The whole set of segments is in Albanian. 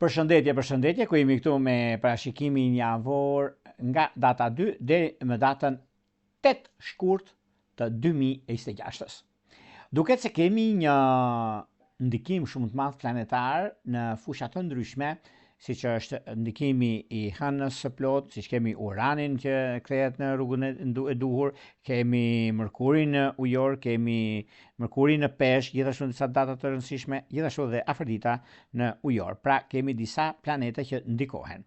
Përshëndetje, ku jemi këtu me parashikimin javor nga data 2 deri më datën 8 shkurt të 2026. Duket se kemi një ndikim shumë të madh planetar në fusha të ndryshme, siç është ndikimi i hënës së plot, siç kemi uranin që kthehet në rrugën e duhur, kemi mërkurin ujor, kemi mërkurin në peshq, gjithashtu disa data të rëndësishme, gjithashtu dhe Afrodita në ujor. Pra kemi disa planete që ndikohen.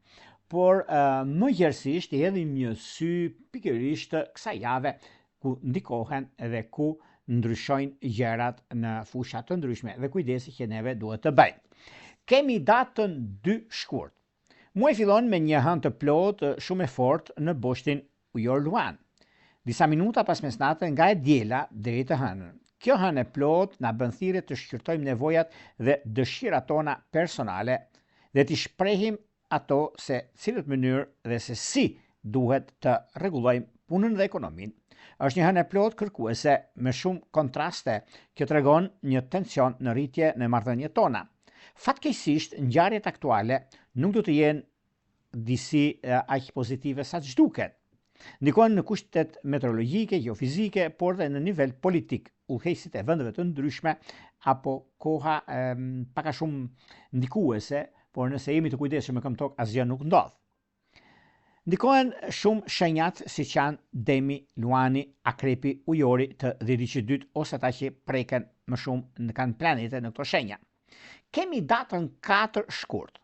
Por më gjerësisht i hedhim një sy pikërisht kësaj jave ku ndikohen dhe ku ndryshojnë gjërat në fusha të ndryshme dhe kujdesi që neve duhet të bëjmë. Kemi datën 2 shkurt. Muaji fillon me një hënë të plot shumë e fortë në boshtin ujor Luan. Disa minuta pas mesnatë nga e diela deri të hënën. Kjo hënë e plot na bën thirrje të shqyrtojmë nevojat dhe dëshirat tona personale dhe të shprehim ato se cilët mënyrë dhe se si duhet të rregullojmë punën dhe ekonominë. Është një hënë e plot kërkuese me shumë kontraste që tregon një tension në rritje në marrëdhëniet tona. Fatkeqësisht, ngjarjet aktuale nuk do të jenë disi aq pozitive sa ç'duket. Ndikojnë në kushtet meteorologjike, geofizike, por dhe në nivel politik, udhëheqësit e vendeve të ndryshme apo koha pak a shumë ndikuese, por nëse jemi të kujdesshëm me këmbë tokë asgjë nuk ndodh. Ndikojnë shumë shenjat siç janë Demi, Luani, Akrepi, Ujori të dhjetit dytë ose ata që preken më shumë kanë planete në këto shenja. Kemi datën 4 shkurt.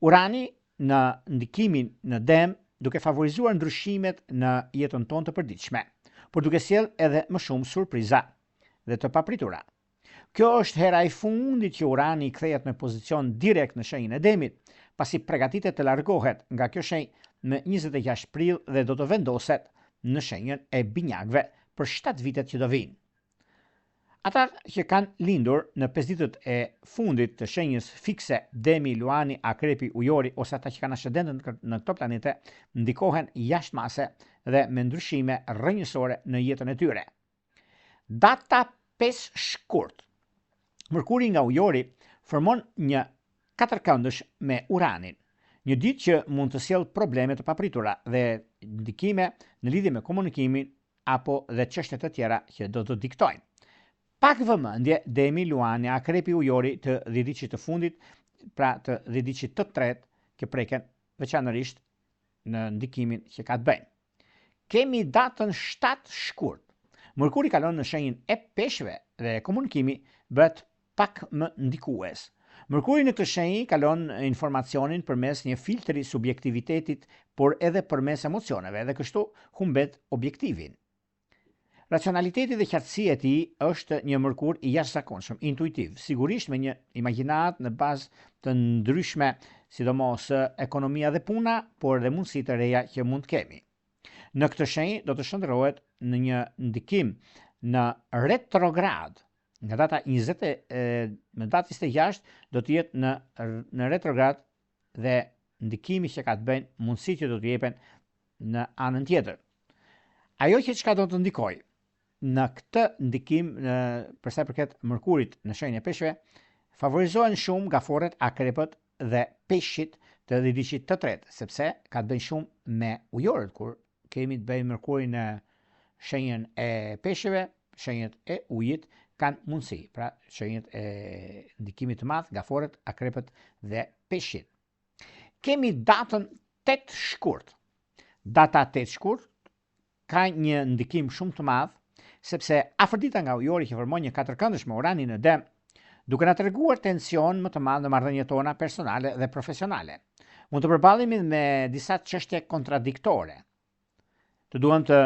Urani në ndikimin në Dem duke favorizuar ndryshimet në jetën tonë të përditshme, por duke sjell edhe më shumë surpriza dhe të papritura. Kjo është hera e fundit që Urani kthehet në pozicion direkt në shenjën e Demit, pasi përgatitet të largohet nga kjo shenjë në 26 prill dhe do të vendoset në shenjën e binjakëve për 7 vitet që do vinë. Ata që kanë lindur në 5 ditët e fundit të shenjës fikse Demi, Luani, Akrepi, Ujori ose ata që kanë ascendentën në këto planete ndikohen jashtëmase dhe me ndryshime rrënjësore në jetën e tyre. Data 5 shkurt. Mërkuri nga Ujori formon një katërkëndësh me Uranin, një ditë që mund të sjellë probleme të papritura dhe ndikime në lidhje me komunikimin apo dhe çështje të tjera që do të diktojnë. Pak vëmendje Demi, Luani, Akrepi, Ujori të dhjetit të fundit, pra të dhjetit të tretë që preken veçanërisht në ndikimin që ka të bëjnë. Kemi datën 7 shkurt. Mërkuri kalon në shenjën e peshqve dhe komunikimi bëhet pak më ndikues. Mërkuri në këtë shenjë kalon informacionin përmes një filtri subjektivitetit, por edhe përmes emocioneve dhe kështu humbet objektivin. Racionaliteti dhe qartësia e tij është një mërkur i jashtëzakonshëm, intuitiv, sigurisht me një imagjinat në bazë të ndryshme, sidomos ekonomia dhe puna, por edhe mundësi të reja që mund të kemi. Në këtë shenjë do të shndërrohet në një ndikim në retrograd. Nga data 26 do të jetë në retrograd dhe ndikimi që ka të bëjnë mundësitë që do të jepen në anën tjetër. Ajo që çka do të ndikojë në këtë ndikim për sa i përket Mërkurit në shenjën e peshqve, favorizohen shumë gaforret, akrepët dhe peshqit të dhjetit të tretë, sepse ka të bëjë shumë me ujorët. Kur kemi të bëjmë Mërkurin në shenjën e peshqeve, shenjët e ujit kanë mundësi, pra shenjët e ndikimit të madh, gaforret, akrepët dhe peshqit. Kemi datën 8 shkurt. Data 8 shkurt ka një ndikim shumë të madh, sepse Afrodita nga Ujori që formon një katërkëndësh me Uranin në Dem, duke na treguar tension më të madh në marrëdhëniet tona personale dhe profesionale. Mund të përballemi me disa çështje kontradiktore. Të duam të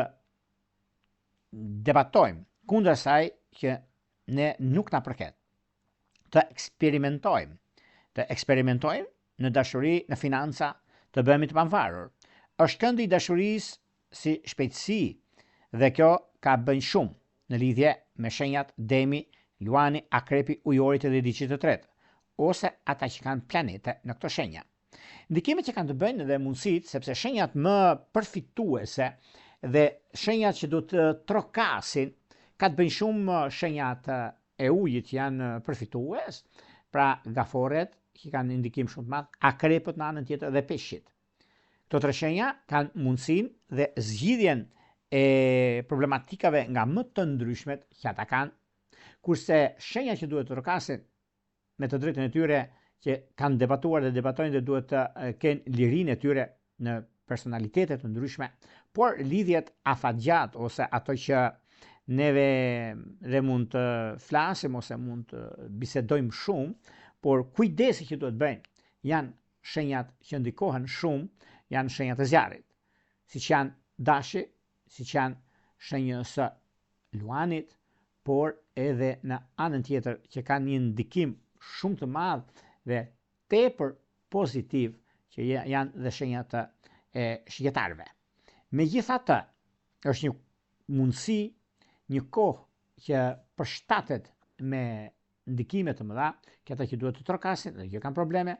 debatojmë kundër asaj që ne nuk na përket. Të eksperimentojmë në dashuri, në financa, të bëhemi të pavarur. Është këndi i dashurisë si shpejtësi dhe kjo ka bën shumë në lidhje me shenjat Demi, Luani, Akrepi, Ujori të dhjetit të tretë, ose ata që kanë planete në këto shenja. Ndikimet që kanë të bëjnë dhe mundësitë, sepse shenjat më përfituese dhe shenjat që do të trokasin ka të bëjnë shumë shenjat e ujit janë përfitues, pra gaforet që kanë indikim shumë të madh, akrepët në anën tjetër dhe peshqit. Këto tre shenja kanë mundësinë dhe zgjidhjen e problematikave nga më të ndryshmet që ata kanë, kurse shenja që duhet të trokasin me të drejtën e tyre që kanë debatuar dhe debatojnë dhe duhet të kenë lirinë e tyre në personalitetet të ndryshme, por lidhjet afatgjat ose ato që neve dhe mund të flasim ose mund të bisedojmë shumë, por kujdesi që duhet bëjnë janë shenjat që ndikohen shumë, janë shenjat e zjarrit, siç janë dashi, siç janë shenjës së luanit, por edhe në anën tjetër që kanë një ndikim shumë të madh dhe tepër pozitiv që janë dhe shenjat e shqetarëve. Megjithatë, është një mundësi, një kohë që përshtatet me ndikime të mëdha, këta që duhet të trokasin dhe që kanë probleme,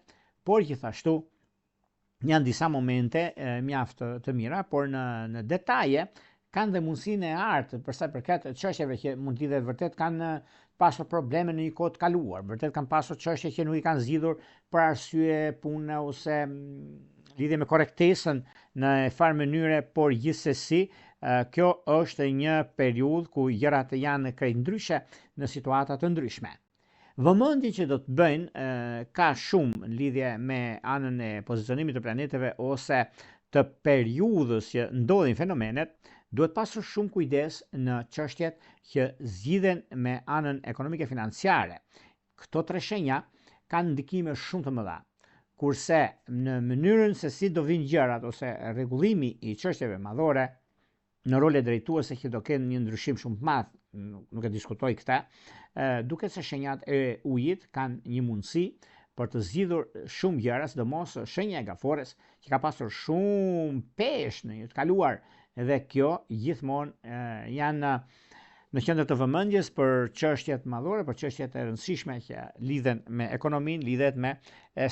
por gjithashtu janë disa momente mjaft të mira, por në detaje kanë dhe mundësinë e artë për sa i përket çështjeve që mund të lidhet vërtet kanë pasur probleme në një kohë të kaluar, vërtet kanë pasur çështje që nuk i kanë zgjidhur për arsye pune ose lidhje me korrektesën në farë mënyre, por gjithsesi kjo është një periudhë ku gjërat janë krejt ndryshe në situata të ndryshme. Vëmendje që do të bëjnë ka shumë në lidhje me anën e pozicionimit të planeteve ose të periudhës që ndodhin fenomenet, duhet pasur shumë kujdes në çështjet që zgjidhen me anën ekonomike financiare. Këto tre shenja kanë ndikime shumë të mëdha, kurse në mënyrën se si do vinë gjërat ose rregullimi i çështjeve madhore në role drejtuese që do kenë një ndryshim shumë të madh, nuk e diskutoj këtë, duket se shenjat e ujit kanë një mundësi për të zgjidhur shumë gjëra, sidomos shenja e gafores që ka pasur shumë peshë në një të kaluar, dhe kjo gjithmonë janë në qendër të vëmendjes për çështjet madhore, për çështjet e rëndësishme që lidhen me ekonominë, lidhet me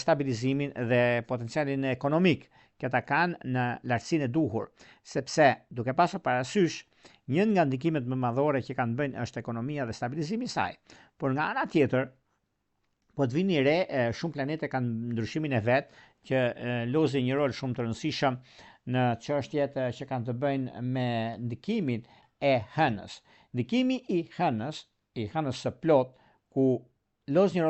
stabilizimin dhe potencialin ekonomik që ata kanë në lartësinë e duhur, sepse duke pasur parasysh një nga ndikimet më madhore që kanë bënë është ekonomia dhe stabilizimi i saj, por nga ana tjetër po të vini re, shumë planete kanë ndryshimin e vet që lozin një rol shumë të rëndësishëm në çështjet që kanë të bëjnë me ndikimin e hënës. Ndikimi i hënës së plot, ku loz një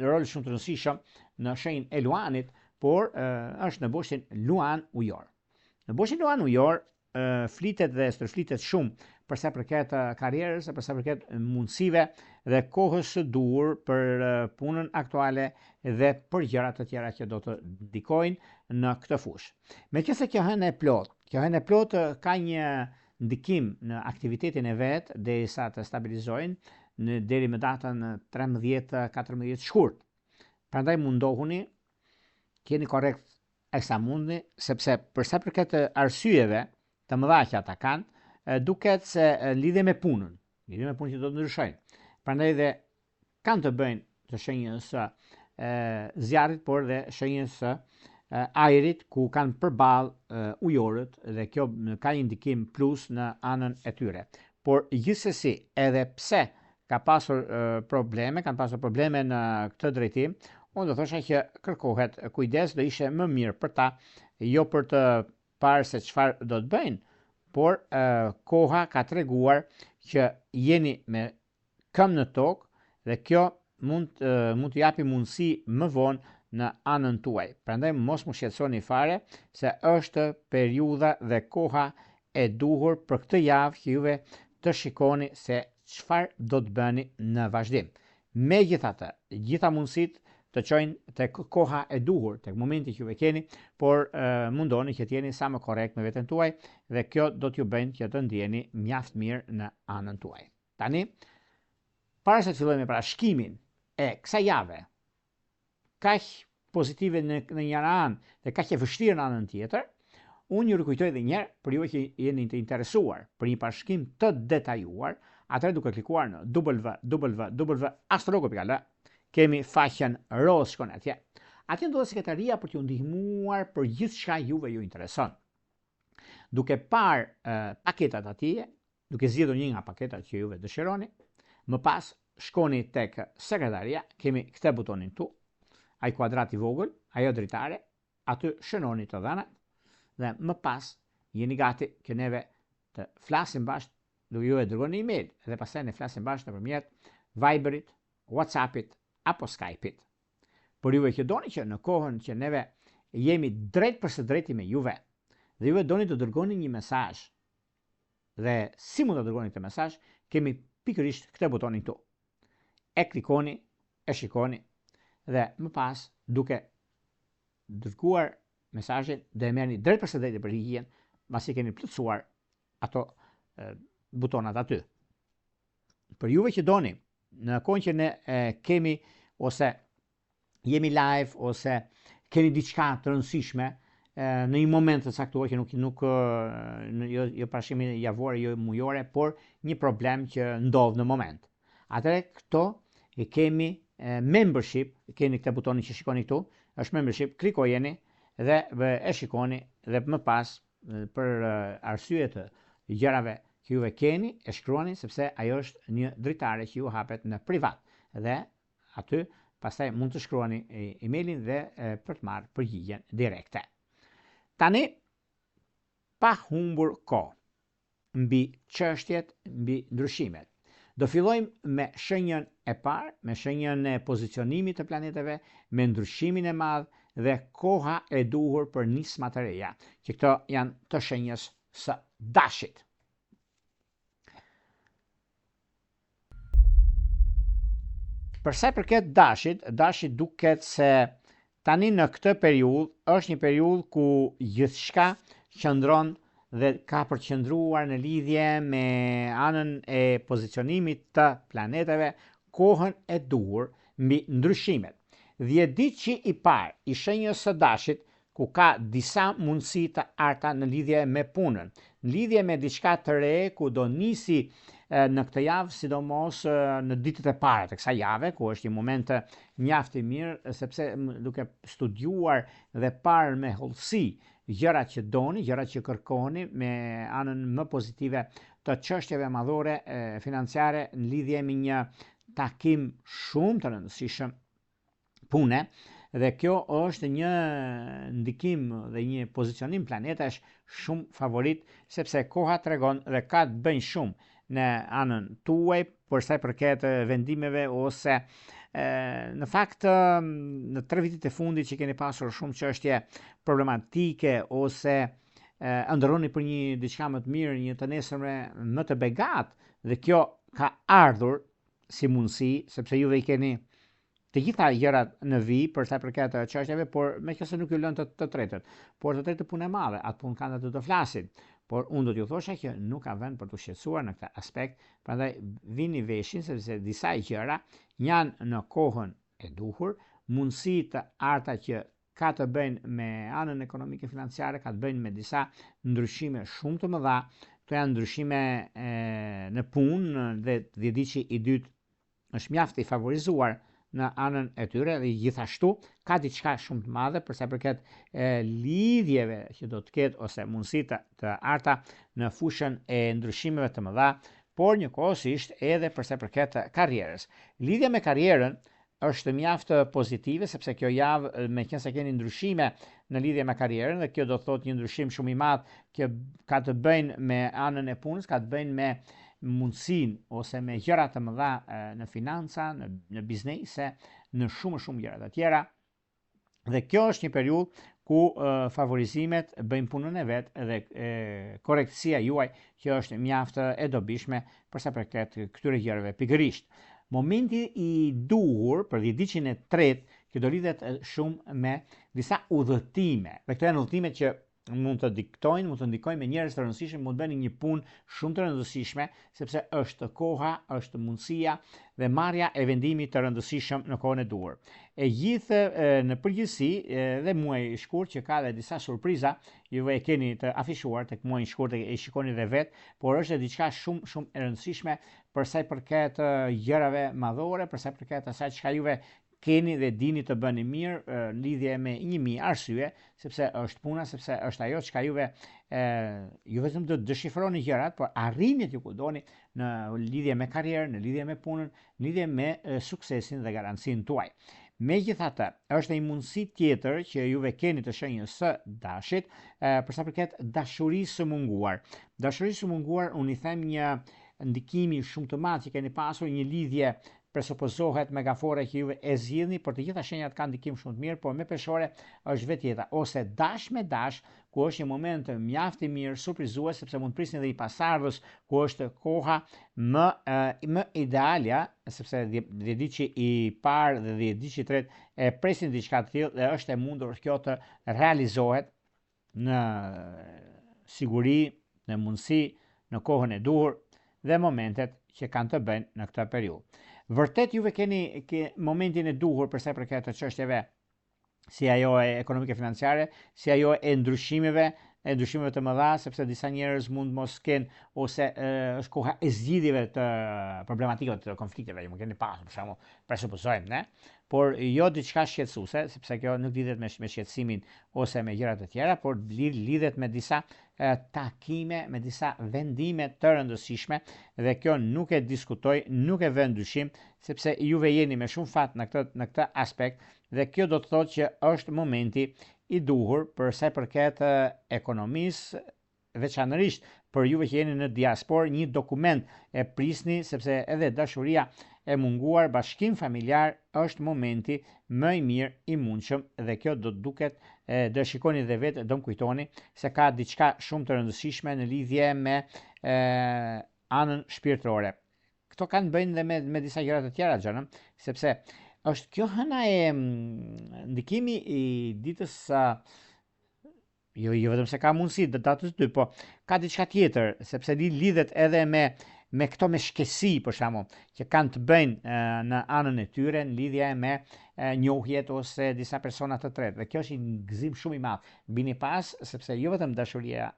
rol shumë të rëndësishëm në shenjën e luanit, por është në boshin luan ujor. Në boshin luan ujor flitet dhe stërflitet shumë për sa përket karrierës, për sa përket mundësive dhe kohës së duhur për punën aktuale dhe për gjëra të tjera që do të ndikojnë në këtë fushë. Meqense kjo hënë e plot ka një ndikim në aktivitetin e vet derisa të stabilizojnë deri më datën 13-14 shkurt. Prandaj mundohuni, keni korrekt sa mundni, sepse për sa përket arsyeve të mëdha që ata kanë, duket se lidhje me punën që do të ndryshojnë. Prandaj dhe kanë të bëjnë të shenjës së zjarrit, por dhe shenjës së ajrit, ku kanë përballë ujorët dhe kjo ka një ndikim plus në anën e tyre. Por gjithsesi, edhe pse kanë pasur probleme në këtë drejtim, unë do thosha që kërkohet kujdes, do ishe më mirë për ta, jo për të parë se çfarë do të bëjnë, por koha ka treguar që jeni me këmbë në tokë dhe kjo mund të japi mundësi më vonë në anën tuaj. Prandaj mos më shqetësoni fare se është periudha dhe koha e duhur për këtë javë që juve të shikoni se çfarë do të bëni në vazhdim. Megjithatë, gjitha mundësitë të çojnë tek koha e duhur, tek momenti që juve keni, por mundoni që të jeni sa më korrekt me veten tuaj dhe kjo do t'ju bëjnë që të ndjeni mjaft mirë në anën tuaj. Tani, para se të fillojmë me parashkimin e kësaj jave, kaq pozitive në një anë dhe kaq e vështirë në anën tjetër, unë ju rikujtoj edhe një herë për ju që jeni të interesuar për një parashkim të detajuar, atëherë duke klikuar në www.astrologo.al, kemi faqen roz, shkon atje. Atje ndodhet sekretaria për t'ju ndihmuar për gjithçka juve ju intereson. Duke parë paketat atje, duke zgjedhur një nga paketat që juve dëshironi, më pas shkoni tek sekretaria, kemi këtë butonin tu. ai kuadrat i vogël, ajo dritare, aty shënoni të dhënat dhe më pas jeni gati që neve të flasim bashkë, do ju e dërgoni email dhe pastaj ne flasim bashkë nëpërmjet Viberit, WhatsAppit apo Skype-it. Por juve që doni që në kohën që neve jemi drejt për së drejti me juve dhe juve doni të dërgoni një mesazh dhe si mund të dërgoni këtë mesazh, kemi pikërisht këtë butonin këtu. E klikoni, e shikoni dhe më pas duke dërguar mesazhin dhe e merrni drejt për së drejti për hijen, pasi keni plotësuar ato butonat aty. Për juve që doni, në kohën që ne kemi ose jemi live ose keni diçka të rëndësishme në një moment të caktuar që nuk jo parashimi javore, jo mujore, por një problem që ndodh në moment. Atëherë këto e kemi membership, keni këtë butonin që shikoni këtu, është membership, klikojeni dhe e shikoni dhe më pas për arsye të gjërave që juve keni, e shkruani sepse ajo është një dritare që ju hapet në privat dhe aty pastaj mund të shkruani emailin dhe për të marrë përgjigjen direkte. Tani pa humbur kohë mbi çështjet, mbi ndryshimet. Do fillojmë me shenjën e parë, me shenjën e pozicionimit të planeteve, me ndryshimin e madh dhe koha e duhur për nisma të reja, që këto janë të shenjës së dashit. Për sa i përket dashit duket se tani në këtë periudhë është një periudhë ku gjithçka qëndron dhe ka përqendruar në lidhje me anën e pozicionimit të planeteve, kohën e duhur mbi ndryshimet. 10 ditë i parë i shenjës së dashit ku ka disa mundësi të arta në lidhje me punën, në lidhje me diçka të re ku do nisi në këtë javë, sidomos në ditët e para të kësaj jave, ku është një moment mjaft i mirë, sepse duke studiuar dhe parë me hollësi gjërat që doni, gjërat që kërkoni me anën më pozitive të çështjeve madhore financiare në lidhje me një takim shumë të rëndësishëm pune, dhe kjo është një ndikim dhe një pozicionim planetesh shumë favorit, sepse koha tregon dhe ka të bëjnë shumë në anën tuaj për sa i përket vendimeve ose në fakt në 3 vitet e fundit që keni pasur shumë çështje problematike ose ndërroni për një diçka më të mirë, një të nesërme më të begat, dhe kjo ka ardhur si mundësi, sepse juve i keni të gjitha gjërat në vi për sa i përket çështjeve, por meqenëse nuk ju lën të tretët, por të tretë punë e madhe, atë punë kanë aty të flasin. Por unë do t'ju thosha që nuk ka vend për të shqetësuar në këtë aspekt, prandaj vini veshin sepse disa gjëra janë në kohën e duhur, mundësi të arta që ka të bëjnë me anën ekonomike financiare, ka të bëjnë me disa ndryshime shumë të mëdha. Këto janë ndryshime në punë dhe 10 ditë i dytë është mjaft i favorizuar në anën e tyre dhe gjithashtu ka diçka shumë të madhe për sa i përket lidhjeve që do të ketë ose mundësitë të arta në fushën e ndryshimeve të mëdha, por njëkohësisht edhe për sa i përket karrierës. Lidhja me karrierën është mjaft pozitive sepse kjo javë meqense keni ndryshime në lidhje me karrierën, dhe kjo do të thotë një ndryshim shumë i madh që ka të bëjnë me anën e punës, ka të bëjnë me mundësin ose me gjëra të mëdha në financa, në biznese, në shumë gjëra të tjera. Dhe kjo është një periudhë ku favorizimet bëjnë punën e vet dhe korrektësia juaj që është mjaft e dobishme për sa përket këtyre gjërave pikërisht. Momenti i duhur për 10 ditën e tretë që do lidhet shumë me disa udhëtime. Dhe këto janë udhëtime që mund të diktojnë, mund të ndikojnë me njerëz të rëndësishëm, mund të bëni një punë shumë të rëndësishme, sepse është koha, është mundësia dhe marrja e vendimit të rëndësishëm në kohën e duhur. E gjithë në përgjithësi dhe muaji i shkurt që ka dhe disa surpriza, juve e keni të afishuar tek muaji i shkurt e shikoni dhe vet, por është diçka shumë e rëndësishme për sa i përket gjërave madhore, për sa i përket asaj çka juve keni dhe dini të bëni mirë në lidhje me 1000 arsye, sepse është puna, sepse është ajo çka juve ju vetëm do të dëshifroni gjërat, por arrini aty ku doni në lidhje me karrierën, në lidhje me punën, në lidhje me suksesin dhe garancinë tuaj. Megjithatë, është një mundësi tjetër që juve keni të shenjës së dashit për sa përket dashurisë së munguar. Dashurisë së munguar, unë i them një ndikimi shumë të madh që keni pasur, një lidhje presupozohet megafore që juve e zgjidhni, por të gjitha shenjat kanë ndikim shumë të mirë, por me peshore është vetë jeta, ose dash me dash, ku është një moment mjaft i mirë, surprizues, sepse mund prisni dhe i pasardhës, ku është koha më idealja, sepse dhjetëdiqi i parë dhe dhjetëdiqi i tretë e presin diçka të tillë dhe është e mundur kjo të realizohet në siguri, në mundësi, në kohën e duhur dhe momentet që kanë të bëjnë në këtë periudhë. Vërtet juve keni momentin e duhur për sa i përket të çështjeve si ajo e ekonomike financiare, si ajo e ndryshimeve të mëdha, sepse disa njerëz mund mos kenë ose është koha e zgjidhjeve të problematikave të konflikteve, ju më keni pasur për shembull, presupozojmë, ne? Por jo diçka shqetësuese, sepse kjo nuk lidhet me shqetësimin ose me gjëra të tjera, por lidhet me disa takime, me disa vendime të rëndësishme dhe kjo nuk e diskutoj, nuk e vë ndryshim, sepse juve jeni me shumë fat në këtë aspekt dhe kjo do të thotë që është momenti i duhur për sa i përket ekonomisë, veçanërisht për juve që jeni në diasporë, një dokument e prisni, sepse edhe dashuria e munguar, bashkim familjar është momenti më i mirë i mundshëm dhe kjo do të duket, do shikoni dhe vetë, do më kujtoni se ka diçka shumë të rëndësishme në lidhje me anën shpirtërore. Këto kanë bëjnë dhe me disa gjëra të tjera, Xhanëm, sepse është kjo hëna e ndikimi i ditës jo vetëm se ka mundësi datës 2, po ka diçka tjetër, sepse lidhet edhe me këto me shkesi, për shembull, që kanë të bëjnë në anën e tyre në lidhje me njohjet ose disa persona të tretë. Dhe kjo është një gëzim shumë i madh. Bini pas, sepse jo vetëm dashuria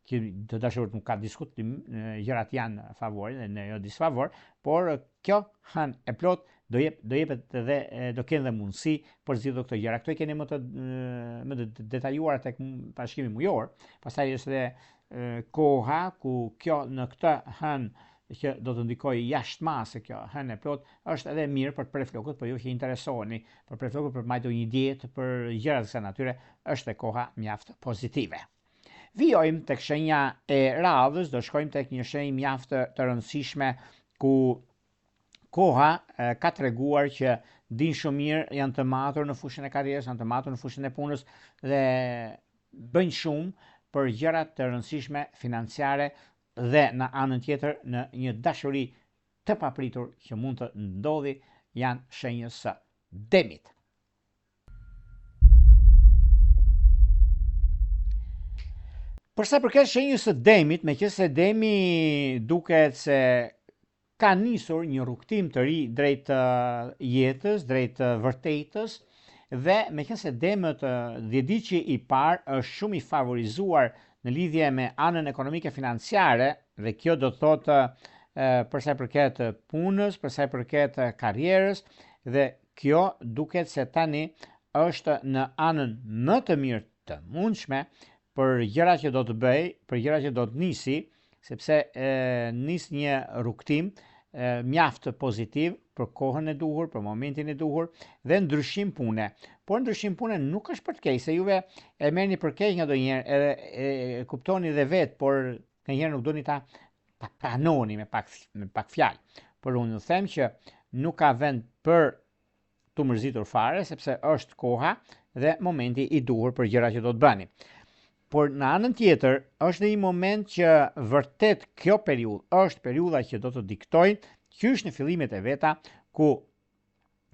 që të dashurit nuk ka diskutim, gjërat janë favore dhe jo disfavor, por kjo hënë e plot do jepet dhe do kenë dhe mundësi për zgjidhur këto gjëra. Këto i keni më të detajuara tek bashkimi mujor, pastaj është edhe koha ku kjo në këtë hënë që do të ndikojë jashtëmase kjo hënë e plot është edhe mirë për të prerë flokët, por ju që interesoheni për prerë flokët, për marrë një dietë, për gjëra të kësaj natyre, është e koha mjaft pozitive. Vijojmë tek shenja e radhës, do shkojmë tek një shenjë mjaft të rëndësishme ku koha ka treguar që din shumë mirë, janë të matur në fushën e karrierës, janë të matur në fushën e punës dhe bëjnë shumë për gjëra të rëndësishme financiare dhe në anën tjetër në një dashuri të papritur që mund të ndodhi, janë shenjës së demit. Përsa përket shenjës së demit, meqense demi duket se ka nisur një rrugtim të ri drejt jetës, drejt vërtetës, dhe meqense demët dhjetëdiqi i parë është shumë i favorizuar në lidhje me anën ekonomike financiare, dhe kjo do të thotë përsa përket punës, përsa përket karrierës, dhe kjo duket se tani është në anën më të mirë të mundshme për gjëra që do të bëj, për gjëra që do të nisi, sepse nis një rrugtim mjaft pozitiv për kohën e duhur, për momentin e duhur dhe ndryshim pune. Por ndryshim pune nuk është për të keq, se juve e merrni për keq ngadonjëherë, edhe e kuptoni dhe vetë, por nganjëherë nuk doni ta pranoni me pak fjalë. Por unë them që nuk ka vend për të mërzitur fare, sepse është koha dhe momenti i duhur për gjëra që do të bëni. Por në anën tjetër, është një moment që vërtet kjo periudhë është periudha që do të diktojnë qysh në fillimet e veta, ku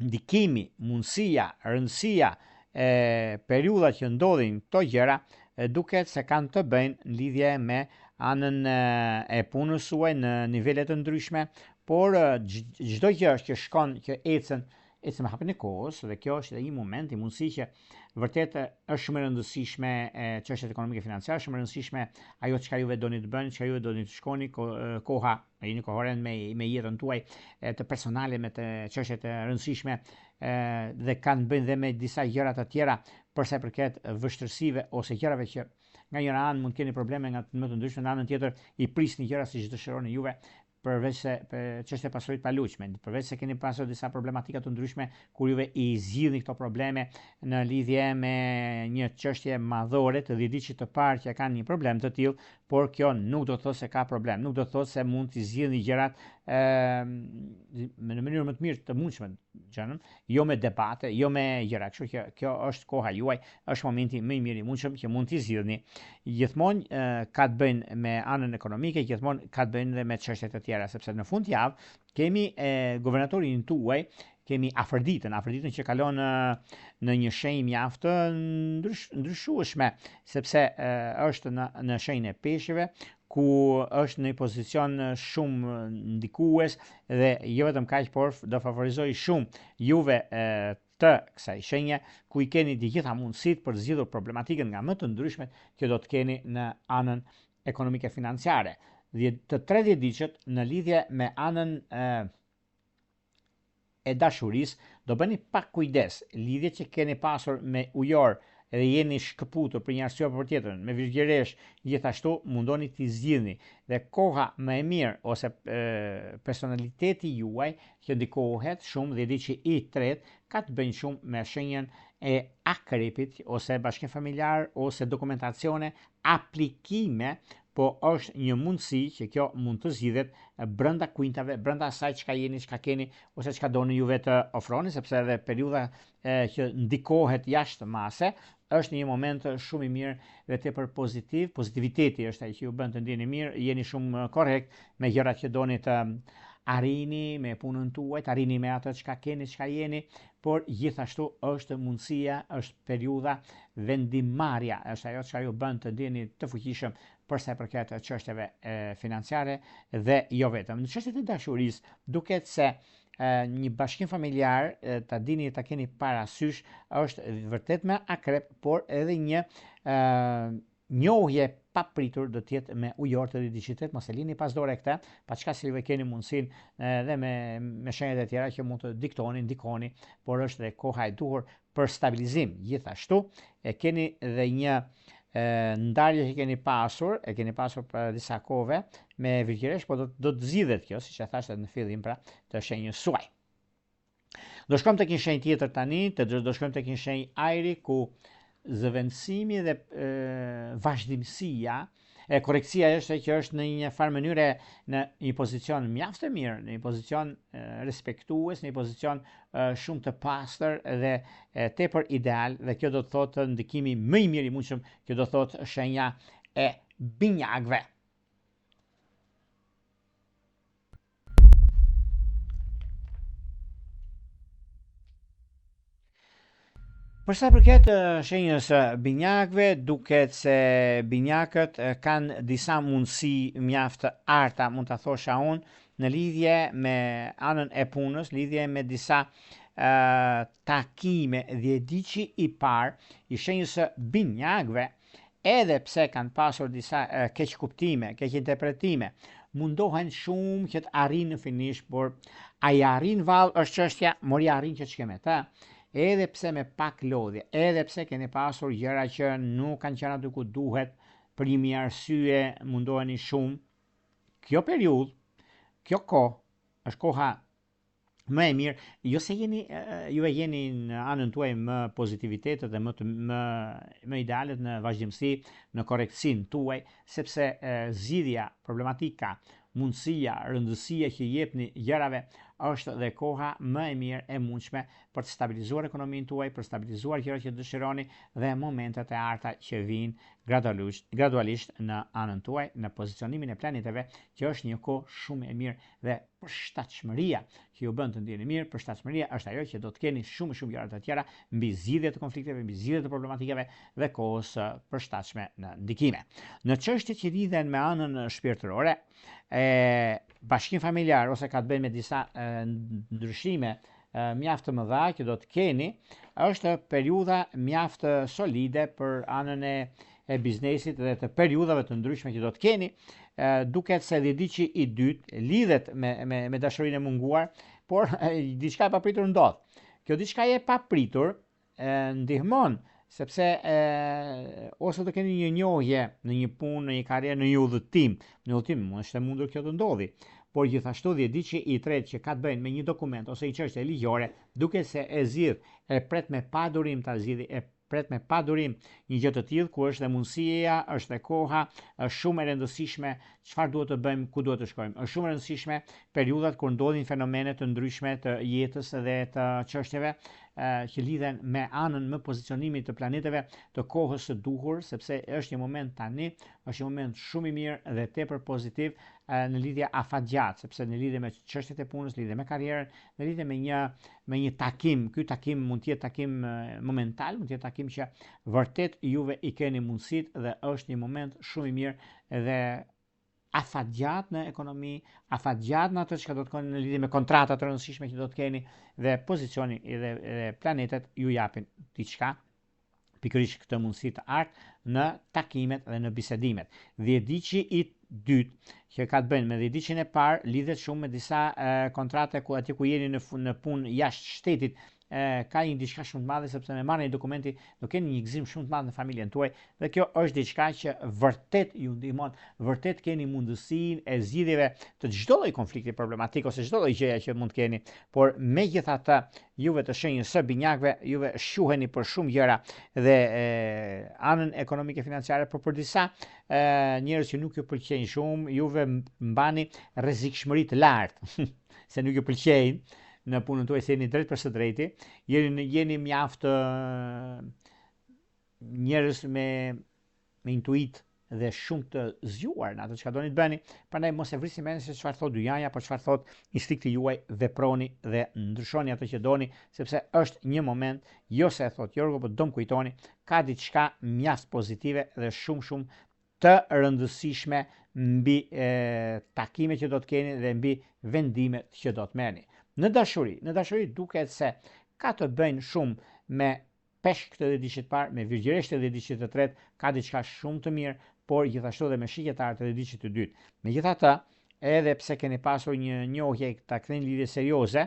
ndikimi, mundësia, rëndësia e periudha që ndodhin këto gjëra, duket se kanë të bëjnë në lidhje me anën e punës suaj në nivele të ndryshme, por çdo gjë që shkon, që ecën me hapjen e kohës, dhe kjo është edhe një moment, i mundësi që vërtet është shumë e rëndësishme çështjet ekonomike financiare, shumë e rëndësishme ajo çka juve doni të bëni, çka juve doni të shkoni, koha, jeni koherent me jetën tuaj të personale, me të çështjet e rëndësishme dhe kanë bënë dhe me disa gjëra të tjera përsa përket vështirësive ose gjërave që nga njëra anë mund keni probleme nga më të ndryshme, në anën tjetër i prisni gjëra siç dëshironi juve. përveç se çështja e pasurisë paluajtshme, përveç se keni pasur disa problematika të ndryshme kur juve i zgjidhni këto probleme në lidhje me një çështje madhore të dhjetëçit të parë që kanë një problem të tillë, por kjo nuk do të thotë se ka problem, nuk do të thotë se mund të zgjidhni gjërat në mënyrë më të mirë të mundshme, jo me debate, jo me gjëra. Kështu që kjo është koha juaj, është momenti më i mirë i mundshëm që mund t'i zgjidhni. Gjithmonë ka të bëjnë me anën ekonomike, gjithmonë ka të bëjnë dhe me çështje të tjera, sepse në fund javë kemi guvernatorin tuaj, kemi Afërditën që kalon në një shenjë mjaft ndryshueshme, sepse është në shenjën e peshqve, ku është në një pozicion shumë ndikues dhe jo vetëm kaq, por do favorizoj shumë juve të kësaj shenje, ku i keni të gjitha mundësitë për zgjidhur problematikën nga më të ndryshmet që do të keni në anën ekonomike financiare. Të 30 diqët në lidhje me anën e dashurisë do bëni pak kujdes. Lidhjet që keni pasur me ujor edhe jeni shkëputur për një arsye apo tjetrën, me virgjëresh, gjithashtu mundoni t'i zgjidhni. Dhe koha më e mirë ose personaliteti juaj që ndikohet shumë dhe di që i tretë ka të bëjnë shumë me shenjën e akrepit ose bashkim familjar ose dokumentacione, aplikime, po është një mundësi që kjo mund të zgjidhet brenda kuintave, brenda asaj çka jeni, çka keni ose çka doni juve të ofroni, sepse edhe periudha që ndikohet jashtë mase është një moment shumë i mirë dhe tepër pozitiv. Pozitiviteti është ai që ju bën të ndjeni mirë, jeni shumë korrekt me gjërat që doni të arrini, me punën tuaj, të arrini me atë çka keni, çka jeni, por gjithashtu është mundësia, është periudha vendimarrja, është ajo çka ju bën të ndjeni të fuqishëm për sa i përket çështjeve financiare dhe jo vetëm. Në çështjet e dashurisë duket se një bashkim familjar, ta dini, ta keni parasysh, është vërtet me akrep, por edhe një njohje papritur do të jetë me ujor të dicitet, mos e lini pas dore këtë, pa çka se juve keni mundësinë dhe me shenjat e tjera që mund të ndikoni, por është dhe koha e duhur për stabilizim. Gjithashtu e keni dhe një ndarje që keni pasur për disa kohëve me virgjëresh, po do të zgjidhet kjo, siç e thashë në fillim, pra, të shenjës suaj. Do shkojmë tek një shenjë tjetër tani, do shkojmë tek një shenjë ajri ku zëvendësimi dhe vazhdimësia, korrektësia është që është në një farë mënyre në një pozicion mjaft të mirë, në një pozicion respektues, në një pozicion shumë të pastër dhe tepër ideal, dhe kjo do të thotë ndikimi më i mirë i mundshëm, kjo do të thotë shenja e binjakëve. Për sa i përket shenjës binjakëve, duket se binjakët kanë disa mundësi mjaft arta, mund ta thosha unë, në lidhje me anën e punës, lidhje me disa takime. Dhjetëçi i parë i shenjës binjakëve, edhe pse kanë pasur disa keq kuptime, keq interpretime, mundohen shumë që të arrin në finish, por a i arrin vallë është çështja, mori arrin që ç'kemë ta. Edhe pse me pak lodhje, edhe pse keni pasur gjëra që nuk kanë qenë aty ku duhet, për një arsye mundoheni shumë. Kjo periudhë, kjo kohë, është koha më e mirë, jo se juve jeni në anën tuaj më pozitivitetet dhe më idealet në vazhdimësi, në korrektësinë tuaj, sepse zgjidhja, problematika, mundësia, rëndësia që jepni gjërave është dhe koha më e mirë e mundshme për të stabilizuar ekonominë tuaj, për të stabilizuar gjërat që dëshironi dhe momentet e arta që vijnë gradualisht në anën tuaj, në pozicionimin e planeteve, që është një kohë shumë e mirë dhe përshtatshmëria që ju bën të ndjeni mirë, përshtatshmëria është ajo që do të keni shumë gjëra të tjera mbi zgjidhje të konflikteve, mbi zgjidhje të problematikave dhe kohës përshtatshme në ndikime. Në çështjet që lidhen me anën shpirtërore, bashkim familjar ose ka të bëjë me disa ndryshime mjaft të mëdha që do të keni, është periudha mjaft solide për anën e biznesit dhe të periudhave të ndryshme që do të keni. Duket se dhjetëçi i dytë lidhet me dashurinë e munguar, por diçka e papritur ndodh. Kjo diçka e papritur ndihmon, sepse ose të keni një njohje në një punë, në një karrierë, në një udhëtim, mund është e mundur kjo të ndodhi, por gjithashtu dhjetëdiçi i tretë që ka të bëjnë me një dokument ose një çështje ligjore, duke se e zgjidh e pret me pa durim ta zgjidhë, e pret me pa durim një gjë të tillë ku është dhe mundësia, është dhe koha, është shumë e rëndësishme çfarë duhet të bëjmë, ku duhet të shkojmë. Është shumë e rëndësishme periudhat kur ndodhin fenomene të ndryshme të jetës dhe të çështjeve që lidhen me anën më pozicionimit të planeteve të kohës së duhur, sepse është një moment tani, është një moment shumë i mirë dhe tepër pozitiv në lidhje afatgjatë, sepse në lidhje me çështjet e punës, lidhje me karrierën, në lidhje me një takim. Ky takim mund të jetë takim momental, mund të jetë takim që vërtet juve i keni mundësitë dhe është një moment shumë i mirë dhe afatgjat në ekonomi, afatgjat në atë që do të keni në lidhje me kontratat të rëndësishme që do të keni dhe pozicioni dhe planetet ju japin diçka, pikërisht këtë mundësi të artë në takimet dhe në bisedimet. Dhjetëdiçi i dytë që ka të bëjnë me dhjetëdiçin e parë lidhet shumë me disa kontrate ku aty ku jeni në punë jashtë shtetit, ka një diçka shumë të madhe sepse me marrjen e dokumenti do keni një gëzim shumë të madh në familjen tuaj dhe kjo është diçka që vërtet ju ndihmon, vërtet keni mundësinë e zgjidhjeve të çdo lloj konflikti problematik ose çdo lloj gjëja që mund të keni, por megjithatë juve të shenjës së binjakëve, juve shuheni për shumë gjëra dhe anën ekonomike financiare, por për disa njerëz që nuk ju pëlqejnë shumë, juve mbani rrezikshmëri të lartë se nuk ju pëlqejnë në punën tuaj, se jeni drejt për së drejti, jeni mjaft njerëz me intuit dhe shumë të zgjuar në atë çka doni të bëni, prandaj mos e vrisni mendjen se çfarë thot dyjaja, por çfarë thot instinkti juaj, veproni dhe ndryshoni atë që doni, sepse është një moment, jo se e thot Jorgo, por do më kujtoni, ka diçka mjaft pozitive dhe shumë të rëndësishme mbi takimet që do të keni dhe mbi vendimet që do të merrni. Në dashuri duket se ka të bëjnë shumë me peshk të dhjetëdiçit parë, me virgjëresht të dhjetëdiçit të tretë, ka diçka shumë të mirë, por gjithashtu edhe me shigjetar të dhjetëdiçit të dytë. Megjithatë, edhe pse keni pasur një njohje ta ktheni lidhje serioze,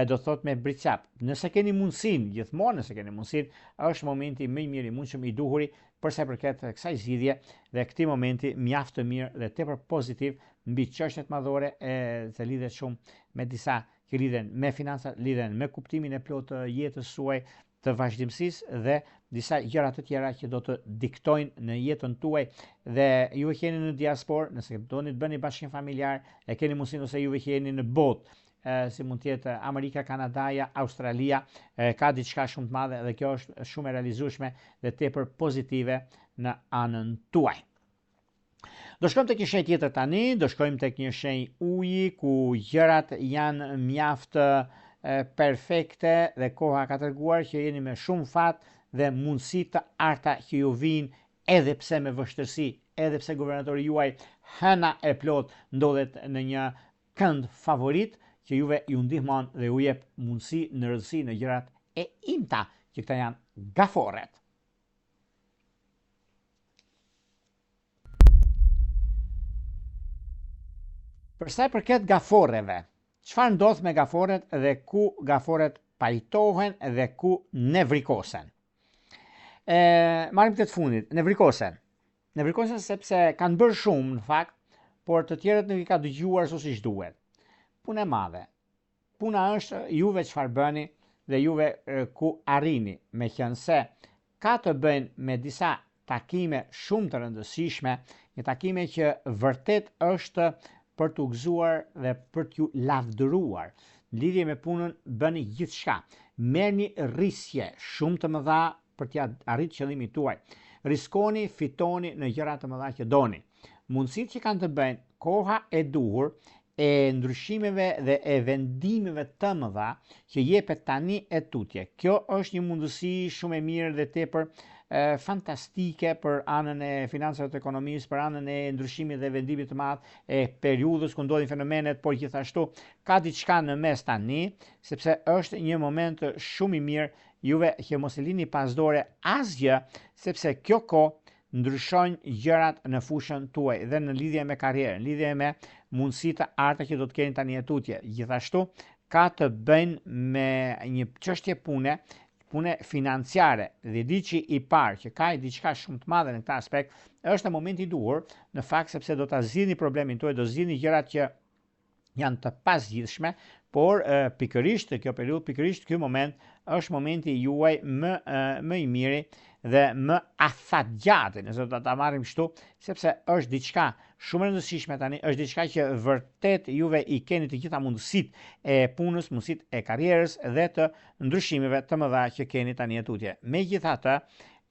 do thot me bricap. Nëse keni mundësinë, gjithmonë nëse keni mundësinë, është momenti më i mirë i mundshëm i duhuri për sa i përket kësaj zgjidhje dhe këtij momenti mjaft të mirë dhe tepër pozitiv mbi çështjet madhore që lidhet shumë me disa që lidhen me financat, lidhen me kuptimin e plotë të jetës suaj, të vazhdimësisë dhe disa gjëra të tjera që do të diktojnë në jetën tuaj dhe ju e keni në diasporë, nëse doni të bëni bashkim familjar, e keni mundësinë ose ju e keni në botë, si mund të jetë Amerika, Kanadaja, Australia, ka diçka shumë të madhe dhe kjo është shumë e realizueshme dhe tepër pozitive në anën tuaj. Do shkojmë tek një shenjë tjetër tani, do shkojmë tek një shenjë uji ku gjërat janë mjaft perfekte dhe koha ka treguar që jeni me shumë fat dhe mundësi të arta që ju vijnë edhe pse me vështirësi, edhe pse guvernatori juaj hëna e plot ndodhet në një kënd favorit që juve ju ndihmon dhe ju jep mundësi në rëndësi në gjërat e imta që këta janë gaforret. Për sa i përket gaforreve, çfarë ndodh me gaforret dhe ku gaforret pajtohen dhe ku nevrikosen? Marrim këtë fundit, nevrikosen. Nevrikosen sepse kanë bërë shumë në fakt, por të tjerët nuk i ka dëgjuar ashtu siç duhet. Punë e madhe. Puna është juve çfarë bëni dhe juve ku arrini, meqense ka të bëjnë me disa takime shumë të rëndësishme, një takime që vërtet është për t'u gëzuar dhe për t'ju lavdëruar. Në lidhje me punën bëni gjithçka. Merrni rrisje shumë të mëdha për t'ja arritur qëllimin tuaj. Riskoni, fitoni në gjëra të mëdha që doni. Mundësitë që kanë të bëjnë koha e duhur e ndryshimeve dhe e vendimeve të mëdha që jepet tani e tutje. Kjo është një mundësi shumë e mirë dhe tepër fantastike për anën e financave të ekonomisë, për anën e ndryshimit dhe vendimit të madh e periudhës ku ndodhin fenomenet, por gjithashtu ka diçka në mes tani, sepse është një moment shumë i mirë juve që mos e lini pas dore asgjë, sepse kjo kohë ndryshojnë gjërat në fushën tuaj dhe në lidhje me karrierën, në lidhje me mundësitë të arta që do të keni tani e tutje. Gjithashtu ka të bëjnë me një çështje pune financiare dhe diçi i parë që ka diçka shumë të madhe në këtë aspekt, është në momenti i duhur, në fakt sepse do ta zgjidhni problemin tuaj, do zgjidhni gjërat që janë të pasgjidhshme, por pikërisht kjo periudhë, pikërisht ky moment është momenti juaj më i miri dhe më afatgjatë, nëse do ta marrim kështu, sepse është diçka shumë e rëndësishme tani, është diçka që vërtet juve i keni të gjitha mundësitë e punës, mundësitë e karrierës dhe të ndryshimeve të mëdha që keni tani tutje. Megjithatë,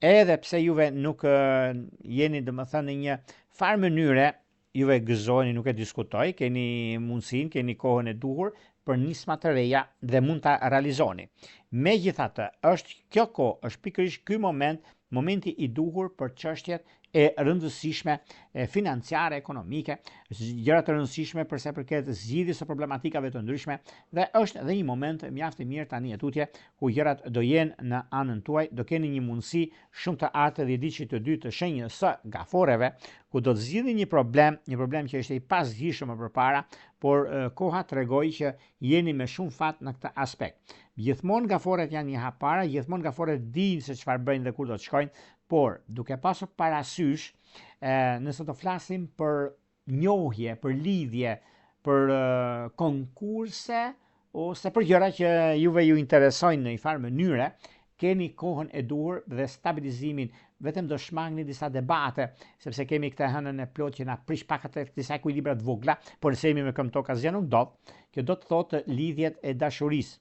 edhe pse juve nuk jeni domethënë në një farë mënyre juve gëzojeni, nuk e diskutoj, keni mundësinë, keni kohën e duhur për nisma të reja dhe mund ta realizoni. Megjithatë, është kjo kohë, është pikërisht ky momenti i duhur për çështjet e rëndësishme financiare, ekonomike, gjëra të rëndësishme për sa përket zgjidhjes së problematikave të ndryshme dhe është edhe një moment mjaft i mirë tani tutje ku gjërat do jenë në anën tuaj, do keni një mundësi shumë të artë dhe diçit të dytë të shenjës së gaforeve, ku do të zgjidhni një problem që ishte i pasgjishëm më përpara, por koha tregoi që jeni me shumë fat në këtë aspekt. Gjithmonë gaforet janë një hap para, gjithmonë gaforet dinë se çfarë bëjnë dhe ku do të shkojnë, por duke pasur parasysh, nëse të flasim për njohje, për lidhje, për konkurse ose për gjëra që juve ju interesojnë në një farë mënyre, keni kohën e duhur dhe stabilizimin, vetëm do shmangni disa debate, sepse kemi këtë hënën e plot që na prish pak atë disa ekuilibra të vogla, por nëse jemi me këmbë okazion nuk do. Kjo do të thotë lidhjet e dashurisë.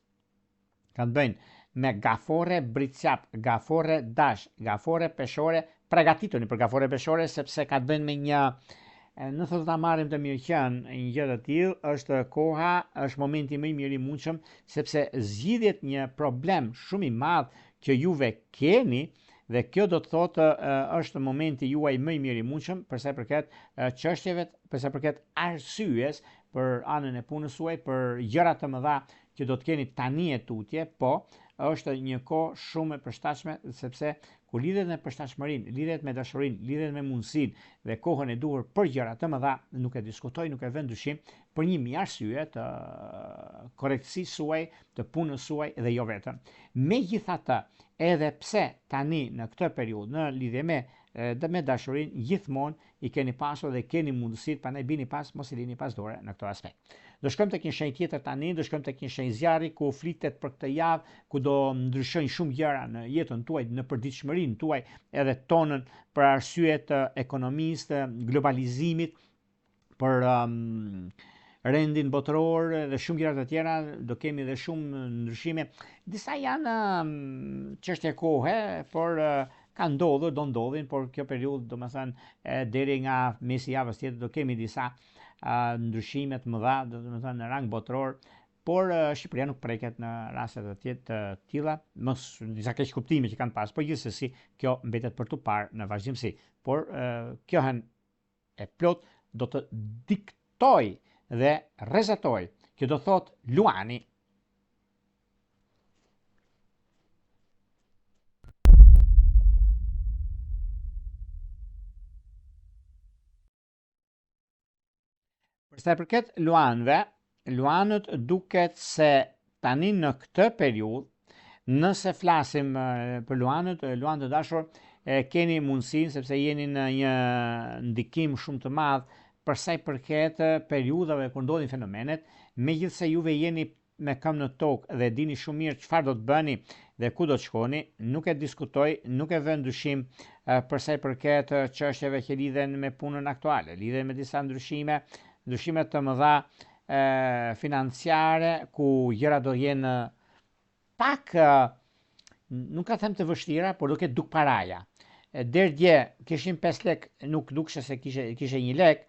Kanë bëjnë me gafore britsjap, gafore dash, gafore peshore, pregatitoni për gafore peshore, sepse ka të bëjnë me një, nëse do ta marrim të mirëqen një gjë të tillë, është koha, është momenti më i mirë i mundshëm, sepse zgjidhet një problem shumë i madh që juve keni, dhe kjo do të thotë është momenti juaj më i mirë i mundshëm për sa i përket çështjeve, për sa i përket arsyes për anën e punës suaj, për gjëra të mëdha që do të keni tani e tutje, po është një kohë shumë e përshtatshme, sepse kur lidhet me përshtatshmërinë, lidhet me dashurinë, lidhet me mundësinë dhe kohën e duhur për gjëra të mëdha, nuk e diskutoj, nuk e vën dyshim, për një mirë arsye të korrektësisë suaj, të punës suaj dhe jo vetëm. Megjithatë, edhe pse tani në këtë periudhë, në lidhje me dashurinë, gjithmonë i keni pasur dhe keni mundësitë, prandaj bini pas, mos i lini pas dore në këtë aspekt. Do shkojmë tek një shenjë tjetër tani, do shkojmë tek një shenjë zjarri ku flitet për këtë javë, ku do ndryshojnë shumë gjëra në jetën tuaj, në përditshmërinë tuaj, edhe tonën për arsye të ekonomisë, të globalizimit, për rendin botëror dhe shumë gjëra të tjera, do kemi edhe shumë ndryshime. Disa janë çështje kohe, por ka ndodhur, do ndodhin, por kjo periudhë, domethënë deri nga mesi i javës tjetër do kemi disa ndryshime të mëdha, domethënë në rang botëror, por Shqipëria nuk preket në raste të tilla, mos disa keq kuptime që kanë pas, por gjithsesi kjo mbetet për tu parë në vazhdimsi. Por kjo e plot do të diktoj dhe rrezatoj, që do thot luani. Për sa i përket luanëve, luanët duket se tani në këtë periudhë, nëse flasim për luanët të dashur, keni mundësinë, sepse jeni në një ndikim shumë të madh për sa i përket periudhave kur ndodhin fenomenet, megjithse juve jeni me këmbë në tokë dhe dini shumë mirë çfarë do të bëni dhe ku do të shkoni, nuk e diskutoj, nuk e vë dyshim për sa i përket çështjeve që lidhen me punën aktuale, lidhen me disa ndryshime të mëdha financiare, ku gjëra do jenë pak, nuk ka them të vështira, por do ketë duk paraja. Deri dje kishim 5 lek, nuk dukshte se kishe 1 lek,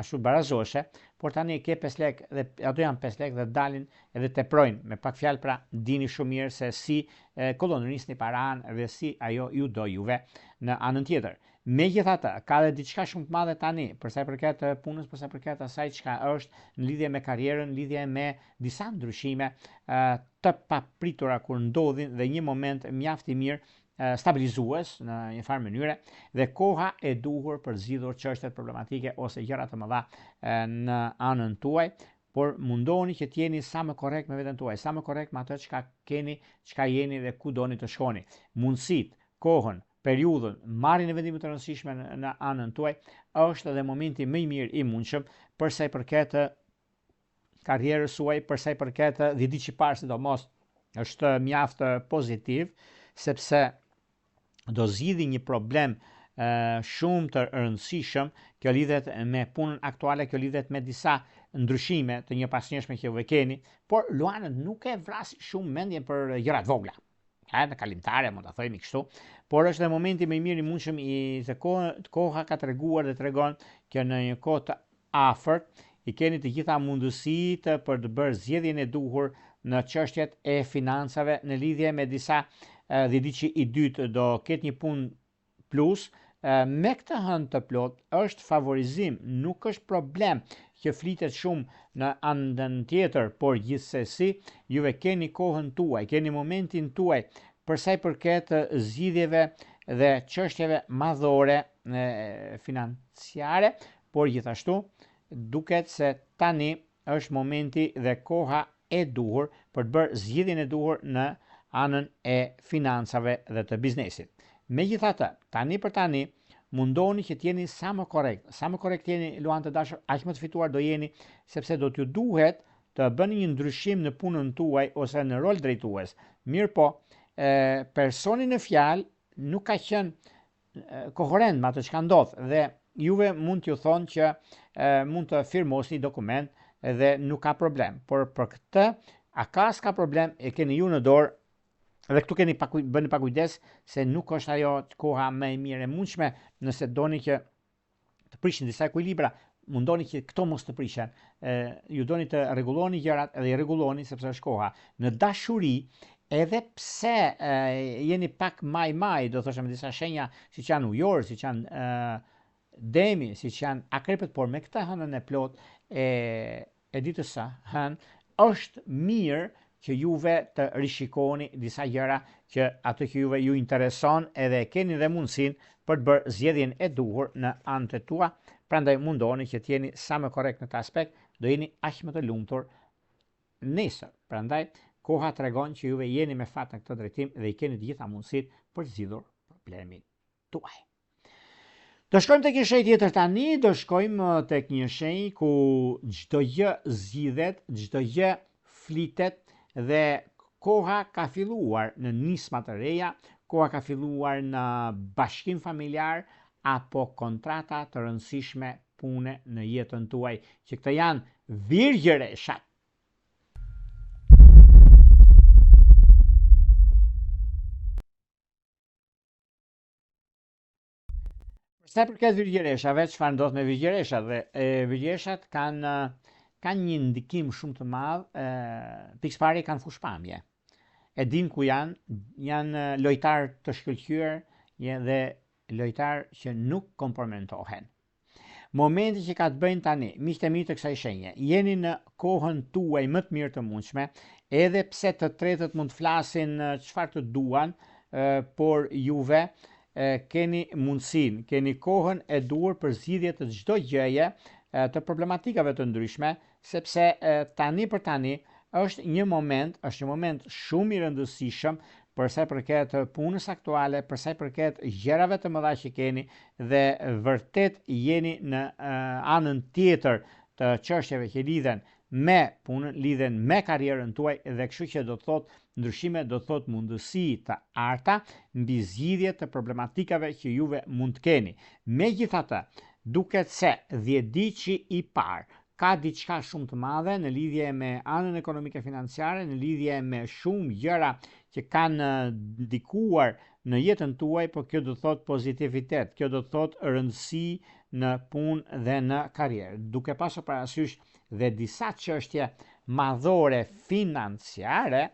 ashtu barazoshe, por tani ke 5 lek dhe ato janë 5 lek dhe dalin edhe teprojnë, me pak fjalë pra dini shumë mirë se si kolonërisni paran dhe si ajo ju do juve në anën tjetër. Megjithatë, ka edhe diçka shumë të madhe tani, për sa i përket punës, për sa i përket asaj çka është në lidhje me karrierën, në lidhje me disa ndryshime të papritura kur ndodhin dhe një moment mjaft i mirë stabilizues në një farë mënyre dhe koha e duhur për zgjidhur çështjet problematike ose gjëra të mëdha në anën tuaj, por mundohuni që të jeni sa më korrekt me veten tuaj, sa më korrekt me atë çka keni, çka jeni dhe ku doni të shkoni. Mundësitë, kohën, periudhën, marrjen e vendimeve të rëndësishme në anën tuaj është edhe momenti më i mirë i mundshëm për sa i përket karrierës suaj për sa i përket 10 ditë që parë sidomos është mjaft pozitiv, sepse do zgjidhë një problem shumë të rëndësishëm. Kjo lidhet me punën aktuale, kjo lidhet me disa ndryshime të njëpasnjëshme që ju keni, por luanët nuk e vrasin shumë mendjen për gjërat vogla. Në kalimtare mund ta thojmë kështu, por është dhe momenti më i mirë i mundshëm se koha ka treguar dhe tregon që në një kohë të afërt i keni të gjitha mundësitë për të bërë zgjedhjen e duhur në çështjet e financave në lidhje me disa dhjetëçi i dytë do ketë një punë plus. Me këtë hënë të plot është favorizim, nuk është problem që flitet shumë në anën tjetër, por gjithsesi juve keni kohën tuaj, keni momentin tuaj për sa i përket zgjidhjeve dhe çështjeve madhore financiare, por gjithashtu duket se tani është momenti dhe koha e duhur për të bërë zgjidhjen e duhur në anën e financave dhe të biznesit. Megjithatë, tani për tani mundoni që t'jeni sa më korrekt jeni luan të dashur, aq më të fituar do jeni, sepse do t'ju duhet të bëni një ndryshim në punën tuaj ose në rol drejtues. Mirë po, personi në fjalë nuk ka qenë koherent me atë çka ndodh dhe juve mund t'ju thonë që mund të firmosni dokument dhe nuk ka problem, por për këtë a ka s'ka problem e keni ju në dorë. Dhe këtu keni bëni pa kujdes se nuk është ajo koha më e mirë e mundshme nëse doni që të prishin disa ekuilibra, mundoni që këto mos të prishen. Ju doni të rregulloni gjërat edhe i rregulloni sepse është koha. Në dashuri, edhe pse jeni pak maj, do thoshim me disa shenja siç janë ujor, siç janë demi, siç janë akrepët, por me këtë hënën e plot e ditës së hënë është mirë që juve të rishikoni disa gjëra që ato që juve ju intereson edhe keni dhe mundësin për të bërë zgjedhjen e duhur në anët e tua, prandaj mundoni që t'jeni sa më korrekt në këtë aspekt, do jeni aq më të lumtur nesër. Prandaj koha tregon që juve jeni me fat në këtë drejtim dhe i keni të gjitha mundësitë për të zgjidhur problemin tuaj. Do shkojmë tek një shenjë tjetër tani, do shkojmë tek një shenjë ku çdo gjë zgjidhet, çdo gjë flitet dhe koha ka filluar në nisma të reja, koha ka filluar në bashkim familjar apo kontrata të rëndësishme pune në jetën tuaj, që këto janë virgjëreshat. Sa përket virgjëreshave, çfarë ndodh me virgjëreshat? Dhe virgjëreshat kanë një ndikim shumë të madh, pikëpari kanë fushpamje. E din ku janë lojtar të shkëlqyer dhe lojtar që nuk kompromentohen. Momenti që ka të bëjnë tani, miqtë e mi të kësaj shenje, jeni në kohën tuaj më të mirë të mundshme, edhe pse të tretët mund të flasin çfarë të duan, por juve keni mundësinë, keni kohën e duhur për zgjidhje të çdo gjëje të problematikave të ndryshme, sepse tani për tani është një moment shumë i rëndësishëm për sa i përket punës aktuale, për sa i përket gjërave të mëdha që keni dhe vërtet jeni në anën tjetër të çështjeve që lidhen me punën, lidhen me karrierën tuaj dhe kështu që do të thotë ndryshime, do të thotë mundësi të arta mbi zgjidhje të problematikave që juve mund të keni. Megjithatë, duket se 10 ditë i parë ka diçka shumë të madhe në lidhje me anën ekonomike financiare, në lidhje me shumë gjëra që kanë ndikuar në jetën tuaj, por kjo do të thotë pozitivitet, kjo do të thotë rëndësi në punë dhe në karrierë. Duke pasur parasysh dhe disa çështje madhore financiare,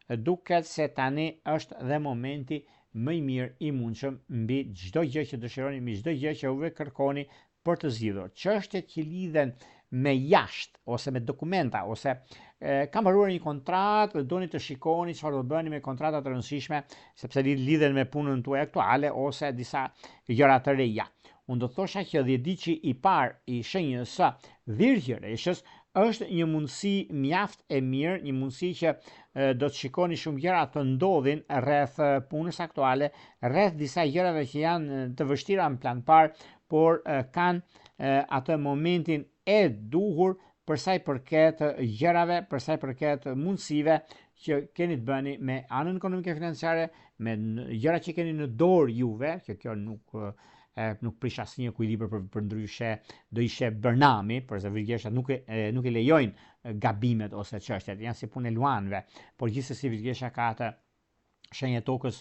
duket se tani është dhe momenti më i mirë i mundshëm mbi çdo gjë që dëshironi, mbi çdo gjë që juve kërkoni për të zgjidhur. Çështjet që lidhen me jashtë ose me dokumenta ose kam mbaruar një kontratë dhe doni të shikoni çfarë do bëni me kontrata të rëndësishme sepse lidhen me punën tuaj aktuale ose disa gjëra të reja. Unë do thosha që 10 ditë i parë i shenjës së virgjëreshës është një mundësi mjaft e mirë, një mundësi që do të shikoni shumë gjëra të ndodhin rreth punës aktuale, rreth disa gjërave që janë të vështira në plan parë, por kanë atë momentin e duhur për sa i përket gjërave, për sa i përket mundësive që keni të bëni me anën ekonomike financiare, me gjëra që keni në dorë juve, që kjo nuk prish asnjë ekuilibër për ndryshe do ishe bërnami, përse virgjeshtat nuk i lejojnë gabimet ose çështjet, janë si punë e luanëve, por gjithsesi virgjeshta ka atë shenjat tokës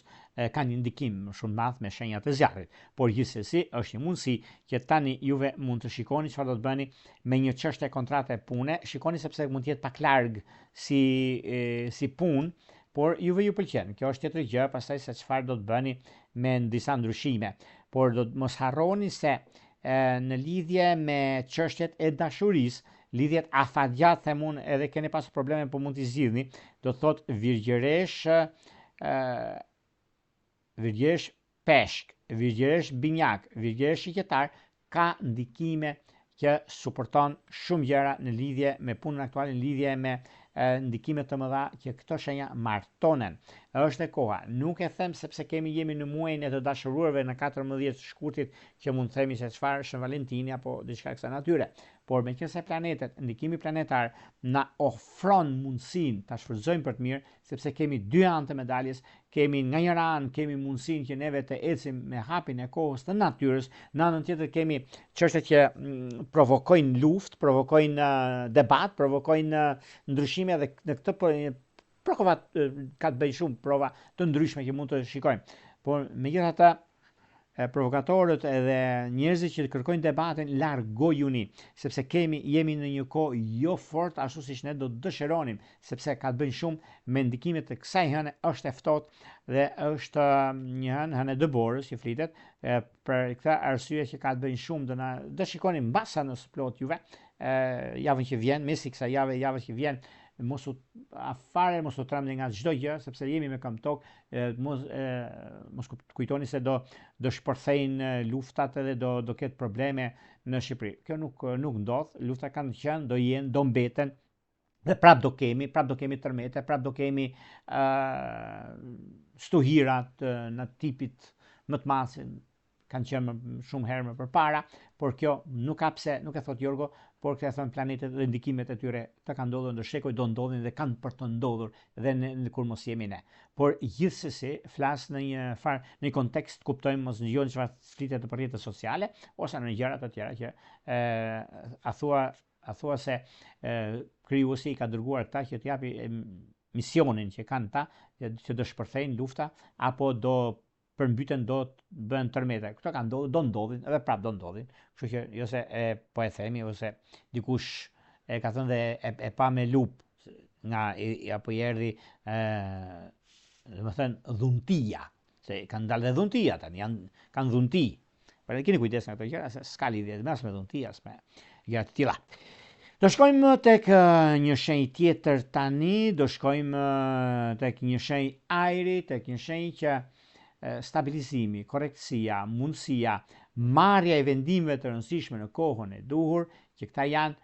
kanë një ndikim shumë madh me shenjat e zjarrit, por gjithsesi është një mundësi që tani juve mund të shikoni çfarë do të bëni me një çështje kontrate pune, shikoni sepse mund të jetë pak larg si punë, por juve ju pëlqen. Kjo është tjetër gjë, pastaj se çfarë do të bëni me disa ndryshime, por do të mos harroni se në lidhje me çështjet e dashurisë, lidhjet afatgjat themun edhe keni pasur probleme po mund t'i zgjidhni, do të thotë virgjeresh peshk, virgjeresh binjak, virgjeresh shiqetar, ka ndikime që suporton shumë gjëra në lidhje me punën aktuale, në lidhje me ndikime të mëdha që këto shenja martonen. Është e koha, nuk e them sepse jemi në muajin e të dashuruarve në 14 shkurtit që mund të themi se çfarë Shën Valentini apo diçka kësaj natyre. Por meqense planetet, ndikimi planetar na ofron mundësinë ta shfrytëzojmë për të mirë, sepse kemi dy anë të medaljes, kemi nga njëra anë kemi mundësinë që neve të ecim me hapin e kohës të natyrës, në anën tjetër kemi çështjet që provokojnë luftë, provokojnë debat, provokojnë ndryshime dhe në këtë prova ka të bëjë shumë prova të ndryshme që mund të shikojmë. Por megjithatë provokatorët edhe njerëzit që kërkojnë debatin largojuni, sepse jemi në një kohë jo fort ashtu siç ne do të dëshironim, sepse ka të bëjë shumë me ndikimet të kësaj hëne, është e ftohtë dhe është një hënë e dëborës që flitet, për këtë arsye që ka të bëjë shumë do shikoni mbasa në plot juve javën që vjen, mesi kësaj javë që vjen, mos u trembni nga çdo gjë, sepse jemi me këmbë tokë, mos kujtoni se do shpërthejnë luftat edhe do ketë probleme në Shqipëri. Kjo nuk ndodh, luftat kanë qenë, do jenë, do mbeten, dhe prap do kemi tërmete, prap do kemi stuhirat në tipit më të madh, kanë qenë shumë herë më përpara, por kjo nuk ka pse, nuk e thot Jorgo, por këtë e thon planetet dhe ndikimet e tyre të kanë ndodhur ndër shekuj, do ndodhin dhe kanë për të ndodhur dhe në kur mos jemi ne. Por gjithsesi flas në një kontekst, kuptojmë, mos dëgjoni çfarë flitet në rrjetet sociale ose në gjëra të tjera që a thua se krijuesi ka dërguar ata që të japi misionin që kanë ta, që do shpërthejnë lufta apo do përmbyten, do të bëhen tërmete. Këto kanë ndodhur, do ndodhin, edhe prap do ndodhin. Kështu që jo se po e themi ose dikush e ka thënë dhe e pa me lup nga apo i erdhi domethënë dhuntia, se kanë dalë dhe dhuntia tani, kanë dhunti. Por keni kujdes nga këto gjëra, se s'ka lidhje me dhuntia, me gjëra të tilla. Do shkojmë tek një shenjë tjetër tani, do shkojmë tek një shenjë ajri, tek një shenjë që stabilizimi, korrektësia, mundësia, marrja e vendimeve të rëndësishme në kohën e duhur, që këta janë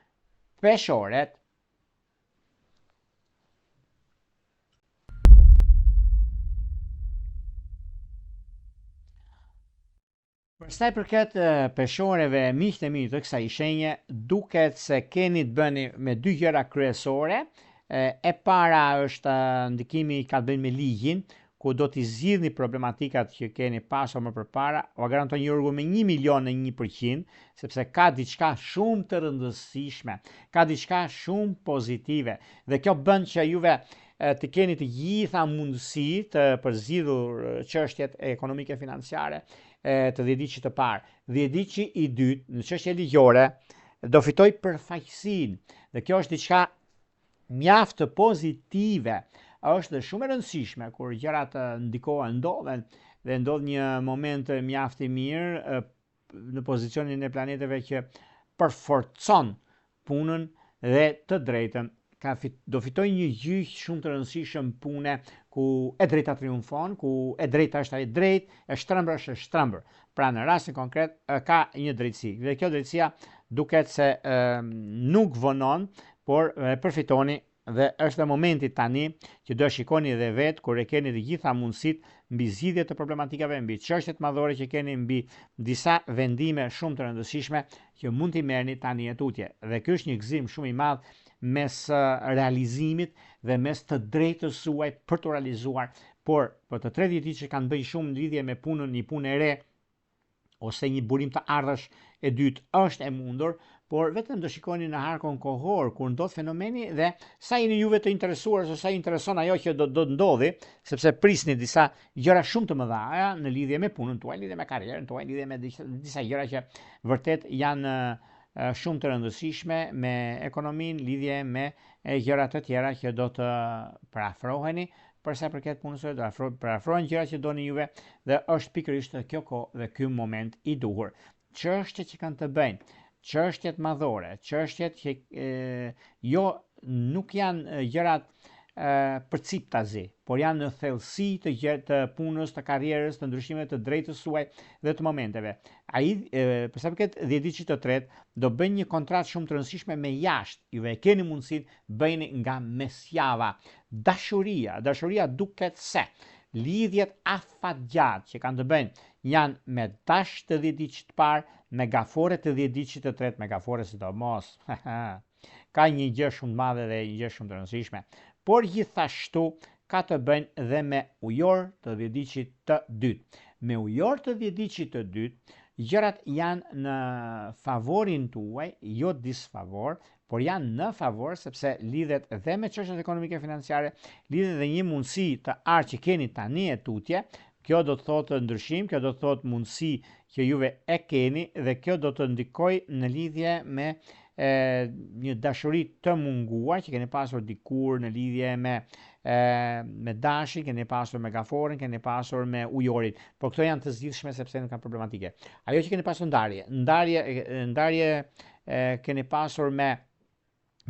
peshoret. Për sa i përket peshoreve, miqtë e mi të kësaj shenje, duket se keni të bëni me dy gjëra kryesore. E para është ndikimi ka të bëjë me ligjin, ku do t'i zgjidhni problematikat që keni pasur më përpara, o garantoj Jorgo me 1 milion në 1%, sepse ka diçka shumë të rëndësishme, ka diçka shumë pozitive, dhe kjo bën që juve të keni të gjitha mundësi të përzgjidhur çështjet ekonomike financiare të dhjetëçit të parë. Dhjetëçi i dytë në çështje ligjore do fitoj përfaqësinë, dhe kjo është diçka mjaft pozitive. Është shumë e rëndësishme kur gjërat ndikohen, ndodhen dhe ndodh një moment mjaft i mirë në pozicionin e planeteve që përforcon punën dhe të drejtën. Do fitoj një gjyq shumë të rëndësishëm pune ku e drejta triumfon, ku e drejta është e drejtë, e shtrëmbër është e shtrëmbër. Pra në rastin konkret ka një drejtësi dhe kjo drejtësia duket se nuk vonon, por përfitoni Dhe është momenti tani që do shikoni dhe vetë kur e keni të gjitha mundësitë mbi zgjidhje të problematikave, mbi çështjet madhore që keni, mbi disa vendime shumë të rëndësishme që mund t'i merrni tani e tutje. Dhe ky është një gëzim shumë i madh mes realizimit dhe mes të drejtës suaj për të realizuar, por për të 30 ditë që kanë bëjë shumë në lidhje me punën, një punë e re ose një burim të ardhësh e dytë është e mundur, por vetëm do shikoni në harkon kohor kur ndodh fenomeni dhe sa jeni juve të interesuar ose sa i intereson ajo që do ndodhi, sepse prisni disa gjëra shumë të mëdha në lidhje me punën tuaj, lidhje me karrierën tuaj, lidhje me disa gjëra që vërtet janë shumë të rëndësishme me ekonominë, lidhje me gjëra të tjera që do të parafroheni për sa përket punës së do parafrohen gjëra që doni juve dhe është pikërisht kjo kohë dhe ky moment i duhur. Çështjet që kanë të bëjnë, çështjet madhore, çështjet që jo nuk janë gjërat përciptazi, por janë në thellësi të punës, të karrierës, të ndryshimeve të drejtës suaj dhe të momenteve. Ai për sa përket 10 ditësh të tretë do bëjnë një kontratë shumë të rëndësishme me jashtë. Juve keni mundësinë bëjni nga mesjava. Dashuria duket se lidhjet afatgjatë që kanë të bëjnë janë me dash të 10 ditë të parë, me gafore të 10 ditë të tretë, me gafore sidomos. Ka një gjë shumë të madhe dhe një gjë shumë të rëndësishme. Por gjithashtu ka të bëjnë dhe me ujor të 10 ditë të dytë. Me ujor të 10 ditë të dytë, gjërat janë në favorin tuaj, jo disfavor, por janë në favor sepse lidhet dhe me çështjet ekonomike financiare, lidhet dhe një mundësi të ardh që keni tani e tutje. Kjo do të thotë ndryshim, kjo do të thotë mundësi që juve e keni dhe kjo do të ndikojë në lidhje me një dashuri të munguar që keni pasur dikur në lidhje me dashin, keni pasur me gaforen, keni pasur me ujorin, por këto janë të zgjidhshme sepse nuk kanë problematike. Ajo që keni pasur ndarje keni pasur me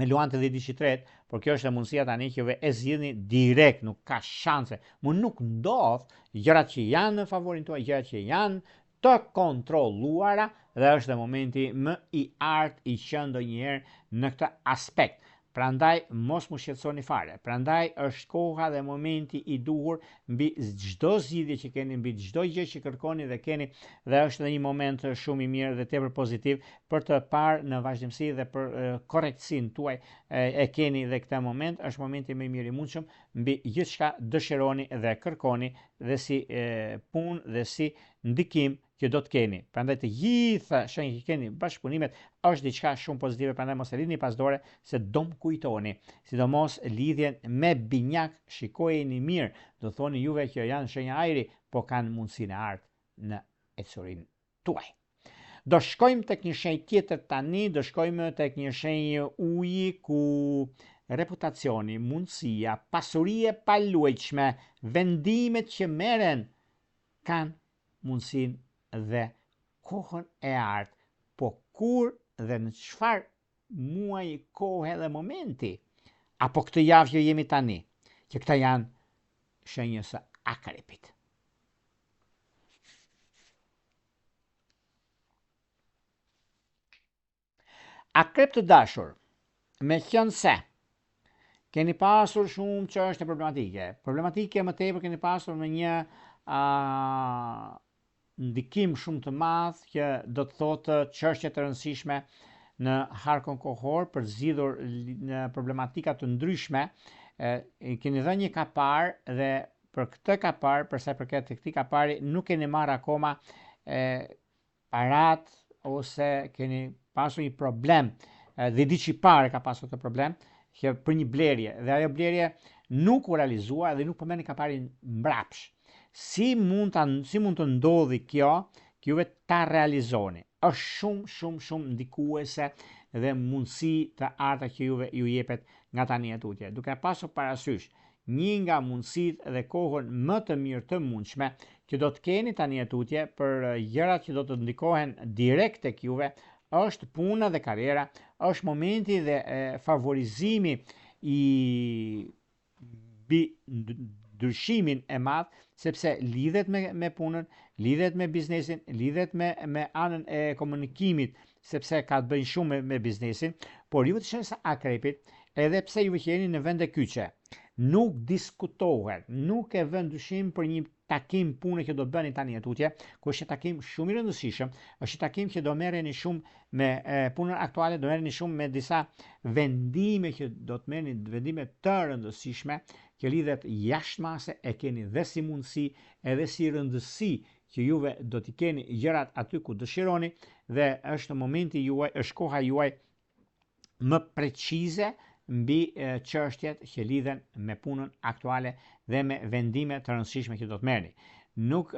luan të 10 ditë të tretë, por kjo është mundësia tani që juve e zgjidhni direkt, nuk ka shanse. Nuk ndodh gjërat që janë në favorin tuaj, gjërat që janë të kontrolluara dhe është momenti më i artë i qenë ndonjëherë në këtë aspekt. Prandaj mos mu shqetësoni fare. Prandaj është koha dhe momenti i duhur mbi çdo zgjidhje që keni, mbi çdo gjë që kërkoni dhe keni, dhe është edhe një moment shumë i mirë dhe tepër pozitiv për të parë në vazhdimsi dhe për korrektësinë tuaj e keni dhe këtë moment është momenti më i mirë i mundshëm mbi gjithçka dëshironi dhe kërkoni dhe si punë dhe si ndikim që do të keni. Prandaj të gjitha shenjat që keni, bashkëpunimet është diçka shumë pozitive, prandaj mos e lidhni pas dore se do më kujtoni. Sidomos lidhjen me binjak, shikojeni mirë, do thoni juve që janë shenja ajri, po kanë mundësinë e artë në ecurinë tuaj. Do shkojmë tek një shenjë tjetër tani, do shkojmë tek një shenjë uji ku reputacioni, mundësia, pasurie pa luajtshme, vendimet që merren kanë mundësinë dhe kohën e artë, po kur dhe në çfarë muaj, kohë dhe momenti, apo këtë javë që jemi tani, që këta janë shenjës së akrepit. Akrep të dashur, me qenë se keni pasur shumë çështje problematike më tepër keni pasur me një ndikim shumë të madh që do të thotë çështje të rëndësishme në harkon kohor për zgjidhur në problematika të ndryshme, keni dhënë një kapar dhe për këtë kapar, për sa i përket këtij kapari, nuk keni marrë akoma parat ose keni pasur një problem, dhe diçi parë ka pasur këtë problem që për një blerje dhe ajo blerje nuk u realizua dhe nuk po merrni kaparin mbrapsht. Si mund të ndodhi kjo, që juve ta realizoni? Është shumë ndikuese dhe mundësi të arta që juve ju jepet nga tani e tutje. Duke pasur parasysh një nga mundësitë dhe kohën më të mirë të mundshme që do të keni tani e tutje për gjërat që do të ndikohen direkt tek juve, është puna dhe karriera, është momenti dhe favorizimi i ndryshimin e madh, sepse lidhet me punën, lidhet me biznesin, lidhet me anën e komunikimit, sepse ka të bëjë shumë me biznesin, por ju të shenjës së akrepit edhe pse ju jeni në vende kyçe, nuk diskutohet, nuk e vën dyshim për një takim pune që do bëni tani atutje, ku është një takim shumë i rëndësishëm, është një takim që do merreni shumë me punën aktuale, do merreni shumë me disa vendime që do të merrni, vendime të rëndësishme që lidhet jashtë mase, e keni dhe si mundësi edhe si rëndësi që juve do t'i keni gjërat aty ku dëshironi, dhe është momenti juaj, është koha juaj më precize mbi çështjet që lidhen me punën aktuale dhe me vendime të rëndësishme që do të merrni. Nuk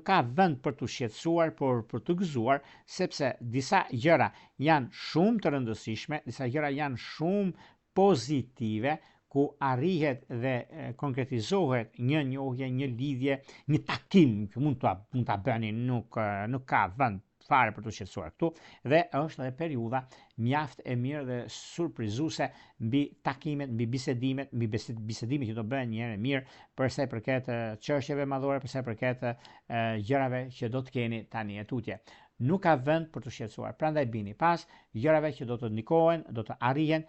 ka vend për të shqetësuar, por për të gëzuar, sepse disa gjëra janë shumë të rëndësishme, disa gjëra janë shumë pozitive, ku arrihet dhe konkretizohet një njohje, një lidhje, një takim që mund ta bëni, nuk ka vend fare për të shqetësuar këtu, dhe është edhe periudha mjaft e mirë dhe surprizuese mbi takimet, mbi bisedimet, që do bëhen një herë mirë për sa i përket çështjeve madhore, për sa i përket gjërave që do të keni tani atutje. Nuk ka vend për të shqetësuar. Prandaj bini pas gjërave që do të ndikohen, do të arrihen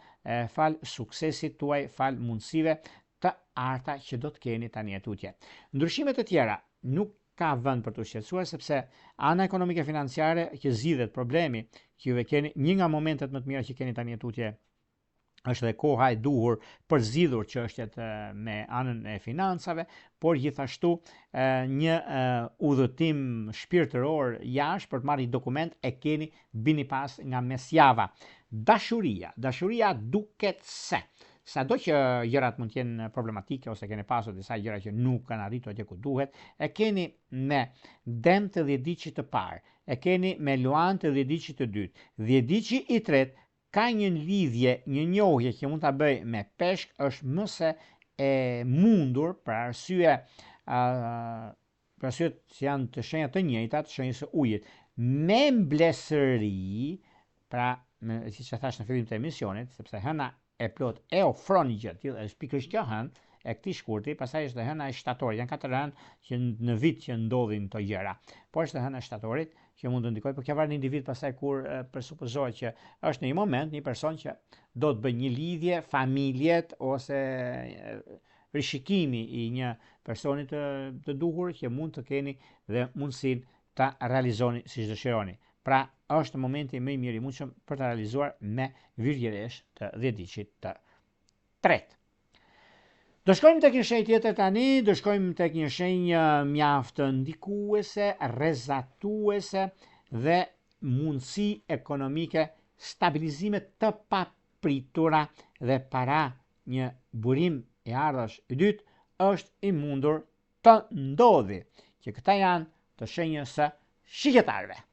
fal suksesit tuaj, fal mundësive të arta që do të keni tani atutje. Ndryshimet e tjera nuk ka vend për të shqetësuar, sepse ana ekonomike financiare që zgjidhet problemi që juve keni, një nga momentet më të mira që keni tani atutje është dhe koha e duhur për zgjidhur çështjet me anën e financave, por gjithashtu një udhëtim shpirtëror jashtë për të marrë një dokument e keni bini pas nga mesjava. Dashuria duket se sado që gjërat mund të jenë problematike ose keni pasur disa gjëra që nuk kanë arritur atje ku duhet, e keni me Dëm të dhjetëdiqit të parë, e keni me Luan të dhjetëdiqit të dytë, dhjetëdiqi i tretë ka një lidhje, një njohje që mund ta bëj me Peshk, është më se e mundur për arsye që janë të shenjat të njëjta, të shenjës së ujit, me mblesëri, pra siç e thash në fillim të emisionit, sepse hëna e plot e ofron një gjë të tillë, është pikërisht kjo hënë e këtij shkurti, pastaj është hëna e shtatorit. Janë 4 hënë që në vit që ndodhin këto gjëra. Por është hëna e shtatorit që mund të ndikojë, por kjo varet në individ pastaj kur presupozohet që është në një moment një person që do të bëjë një lidhje, familjet ose rishikimi i një personi të duhur që mund të keni dhe mundësinë ta realizoni siç dëshironi. Pra, është momenti më i mirë i mundshëm për ta realizuar me virgjeresh të dhjetëdiqit të tretë. Do shkojmë tek një shenjë tjetër tani, do shkojmë tek një shenjë mjaft ndikuese, rrezatuese dhe mundësi ekonomike, stabilizime të papritura dhe para një burim i ardhash i dytë është i mundur të ndodhi, që këta janë të shenjës së shigjetarëve.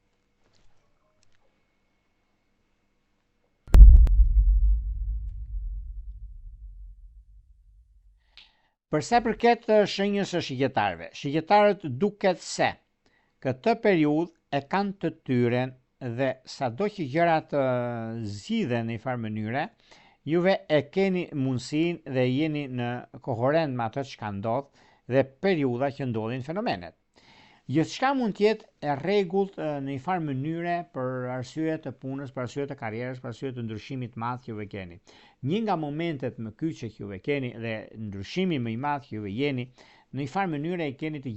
Për sa përket shenjës së shigjetarëve, shigjetarët duket se këtë periudhë e kanë të tyren dhe sado që gjërat zgjidhen në një farë mënyre, juve e keni mundësinë dhe jeni në koherent me ato që ndodh dhe periudha që ndodhin fenomenet. Gjithçka mund të jetë e rregullt në një farë mënyre për arsye të punës, për arsye të karrierës, për arsye të ndryshimit të madh që juve keni. Një nga momentet më kyçe që juve keni dhe ndryshimi më i madh që juve jeni, në një farë mënyre e keni të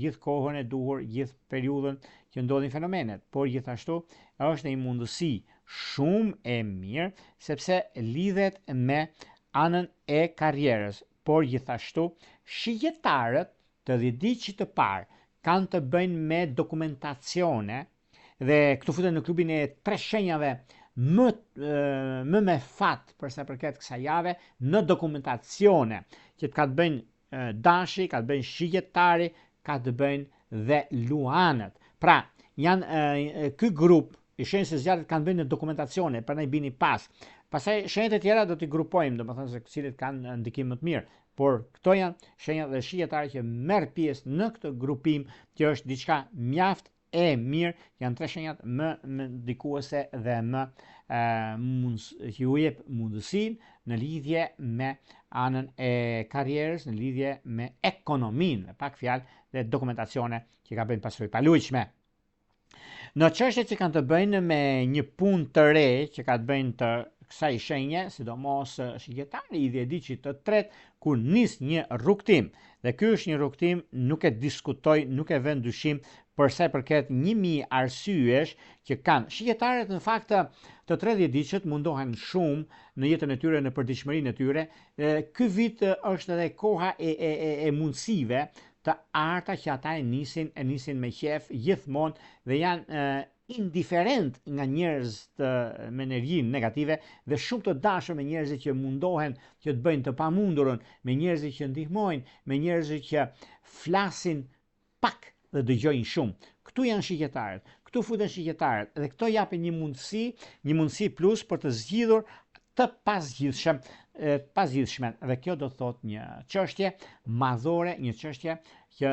gjithë kohën e duhur, gjithë periudhën që ndodhin fenomenet, por gjithashtu është një mundësi shumë e mirë sepse lidhet me anën e karrierës, por gjithashtu shigjetarët të dhjetëdiqit të parë kanë të bëjnë me dokumentacione dhe këtu futen në klubin e 3 shenjave më me fat për sa përket kësaj jave në dokumentacione që ka të bëjnë dashi, ka të bëjnë shigjetari, ka të bëjnë dhe luanët. Pra, janë ky grup i shenjës së zjarrit kanë bëjnë në dokumentacione, prandaj bini pas. Pastaj shenjat e tjera do t'i grupojmë, domethënë se cilët kanë ndikim më të mirë. Por këto janë shenjat dhe shigjetarë që merr pjesë në këtë grupim, që është diçka mjaft e mirë, janë 3 shenjat më ndikuese dhe më që ju jep mundësinë në lidhje me anën e karrierës, në lidhje me ekonominë, me pak fjalë, dhe dokumentacione që ka bëjnë pasojpaluajtshme. Në çështjet që kanë të bëjnë me një punë të re që ka të bëjnë të kësaj shenje, sidomos shqiptari i vjedicit të tretë, kur nis një rrugtim. Dhe ky është një rrugtim, nuk e diskutoj, nuk e vën dyshim për sa i përket 1000 arsyesh që kanë. Shqiptarët në fakt të 30 vjeçët mundohen shumë në jetën e tyre, në përditshmërinë e tyre. Ky vit është edhe koha e mundësive të arta që ata e nisin me qef gjithmonë dhe janë indiferent nga njerëz me energjinë negative dhe shumë të dashur me njerëzit që mundohen që të bëjnë të pamundurën, me njerëzit që ndihmojnë, me njerëzit që flasin pak dhe dëgjojnë shumë. Këtu janë shqiptarët, këtu futen shqiptarët dhe këto japin një mundësi plus për të zgjidhur të pasgjidhshmen. Dhe kjo do të thotë një çështje madhore, një çështje që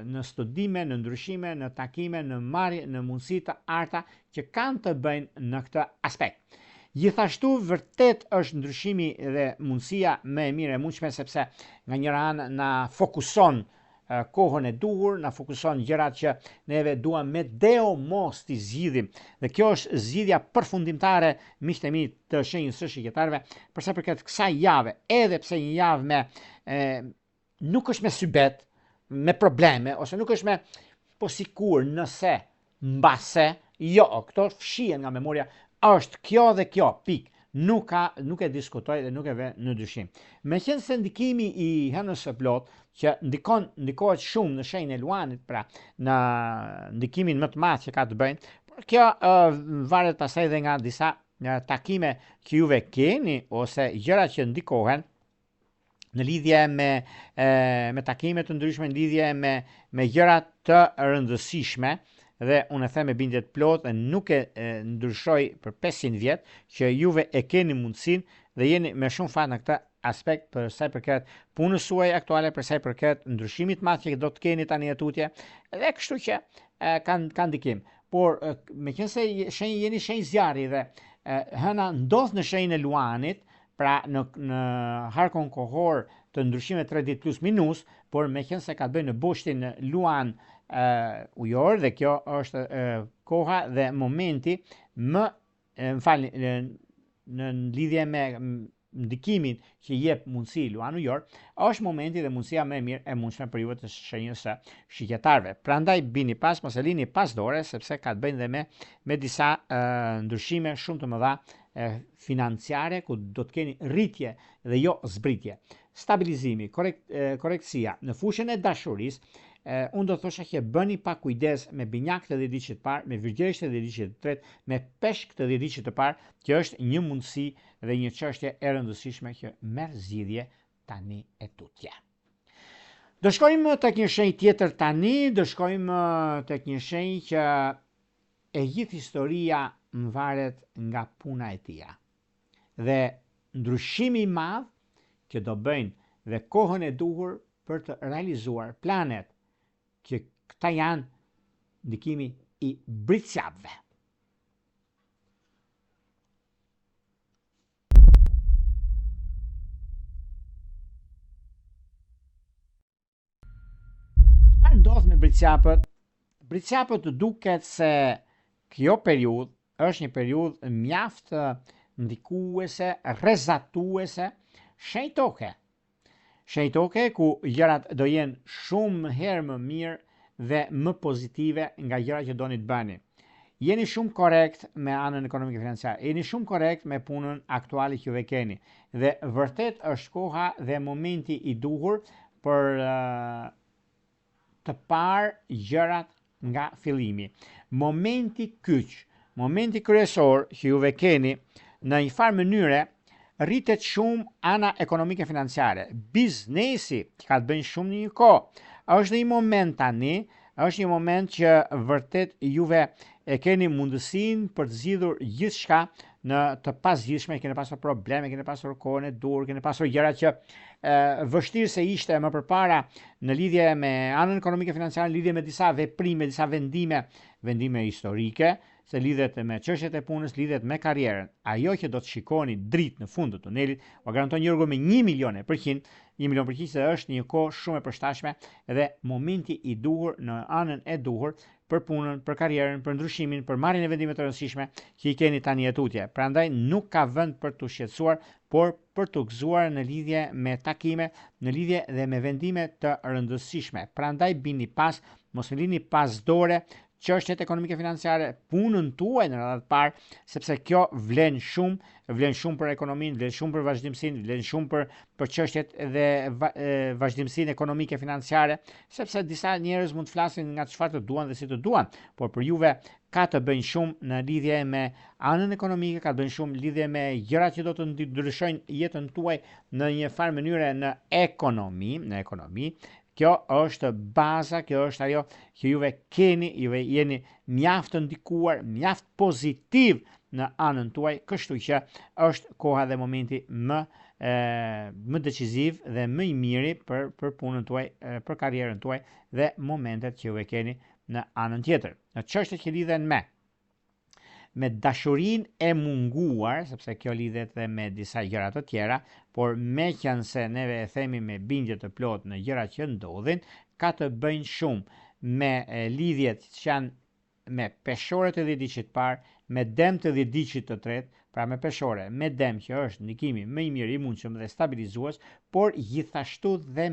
në studime, në ndryshime, në takime, në marrje, në mundësi të arta që kanë të bëjnë në këtë aspekt. Gjithashtu vërtet është ndryshimi dhe mundësia më e mirë e mundshme sepse nga njëra anë na fokuson kohën e duhur, na fokuson gjërat që neve duam me deo mos t'i zgjidhim. Dhe kjo është zgjidhja përfundimtare, miqtë e mi, të shenjës së shqiptarëve, për sa përket kësaj jave, edhe pse një javë me nuk është me sybet, me probleme, ose nuk është me po sikur, nëse, mbase, jo, këto fshihen nga memoria, është kjo dhe kjo, pik. Nuk e diskutoj dhe nuk e vë në dyshim. Meqense ndikimi i hënës së plot që ndikohet shumë në shenjën e Luanit, pra në ndikimin më të madh që ka të bëjnë, por kjo varet pastaj edhe nga disa takime që juve keni ose gjëra që ndikohen në lidhje me takime të ndryshme, në lidhje me gjëra të rëndësishme. Dhe unë e them me bindje të plotë, nuk e ndryshoj për 500 vjet që juve e keni mundësinë dhe jeni me shumë fat në këtë aspekt për sa i përket punës suaj aktuale, për sa i përket ndryshimit të madh që do të keni tani atutje, dhe kështu që kanë ndikim. Por meqense jeni shenjë zjarri dhe hëna ndodh në shenjën e Luanit, pra në harkon kohor të ndryshimeve 3 ditë plus minus, por meqense ka të bëjë në bushtin Luan ujor dhe kjo është koha dhe momenti në lidhje me ndikimin që jep mundësi Luan ujor, është momenti dhe mundësia më e mirë e mundshme për juve të shenjës së shqiptarëve. Prandaj bini pas, mos e lini pas dore, sepse ka të bëjë dhe me disa ndryshime shumë të mëdha financiare, ku do të keni rritje dhe jo zbritje. Stabilizimi, korektësia në fushën e dashurisë, unë do thosha që bëni pa kujdes me binjak të dhjetë të parë, me virgjesh të dhjetë të tretë, me peshk të dhjetë të parë, që është një mundësi dhe një çështje e rëndësishme që merr zgjidhje tani e tutje. Do shkojmë tek një shenjë tjetër tani, do shkojmë tek një shenjë që e gjithë historia varet nga puna e tij. Dhe ndryshimi i madh që do bëjnë dhe kohën e duhur për të realizuar planet, që këta janë ndikimi i britsjapëve. Çfarë ndodh me britsjapët? Britsjapët duket se kjo periudhë është një periudhë mjaft ndikuese, rrezatuese, shenjtoke ku gjërat do jenë shumë herë më mirë dhe më pozitive nga gjërat që doni të bëni. Jeni shumë korrekt me anën ekonomike financiare, jeni shumë korrekt me punën aktuale që ju keni dhe vërtet është koha dhe momenti i duhur për të parë gjërat nga fillimi. Momenti kyç, momenti kryesor që juve keni në një farë mënyre rritet shumë ana ekonomike financiare. Biznesi që ka të bëjnë shumë në një kohë. Është një moment tani, është një moment që vërtet juve e keni mundësinë për të zgjidhur gjithçka në të pasgjidhshme, keni pasur probleme, keni pasur kohën e dur, keni pasur gjëra që vështirë se ishte më përpara në lidhje me anën ekonomike financiare, në lidhje me disa veprime, disa vendime historike, se lidhet me çështjet e punës, lidhet me karrierën. Ajo që do të shikoni dritë në fund të tunelit, u garanton Jorgo me 1 milion %, 1 milion %, se është një kohë shumë e përshtatshme dhe momenti i duhur në anën e duhur për punën, për karrierën, për ndryshimin, për marrjen e vendimeve të rëndësishme që i keni tani tutje. Prandaj nuk ka vend për të shqetësuar, por për të gëzuar në lidhje me takime, në lidhje dhe me vendime të rëndësishme. Prandaj bini pas, mos e lini pas dore çështjet ekonomike financiare, punën tuaj në radhë të parë, sepse kjo vlen shumë për ekonominë, vlen shumë për vazhdimsinë, vlen shumë për çështjet dhe vazhdimsinë ekonomike financiare, sepse disa njerëz mund të flasin nga çfarë të duan dhe si të duan, por për juve ka të bëjnë shumë në lidhje me anën ekonomike, ka të bëjnë shumë lidhje me gjërat që do të ndryshojnë jetën tuaj në një farë mënyre në ekonomi. Kjo është baza, kjo është ajo që juve keni, juve jeni mjaft të ndikuar, mjaft pozitiv në anën tuaj, kështu që është koha dhe momenti më decisiv dhe më i miri për punën tuaj, për karrierën tuaj dhe momentet që juve keni në anën tjetër. Në çështjet që lidhen me dashurinë e munguar, sepse kjo lidhet dhe me disa gjëra të tjera, por meqense neve e themi me bindje të plot në gjërat që ndodhin, ka të bëjnë shumë me lidhjet që janë me peshore të 10 diqit parë, me dem të 10 diqit të tretë, pra me peshore, me dem që është ndikimi më i mirë, i mundshëm dhe stabilizues, por gjithashtu dhe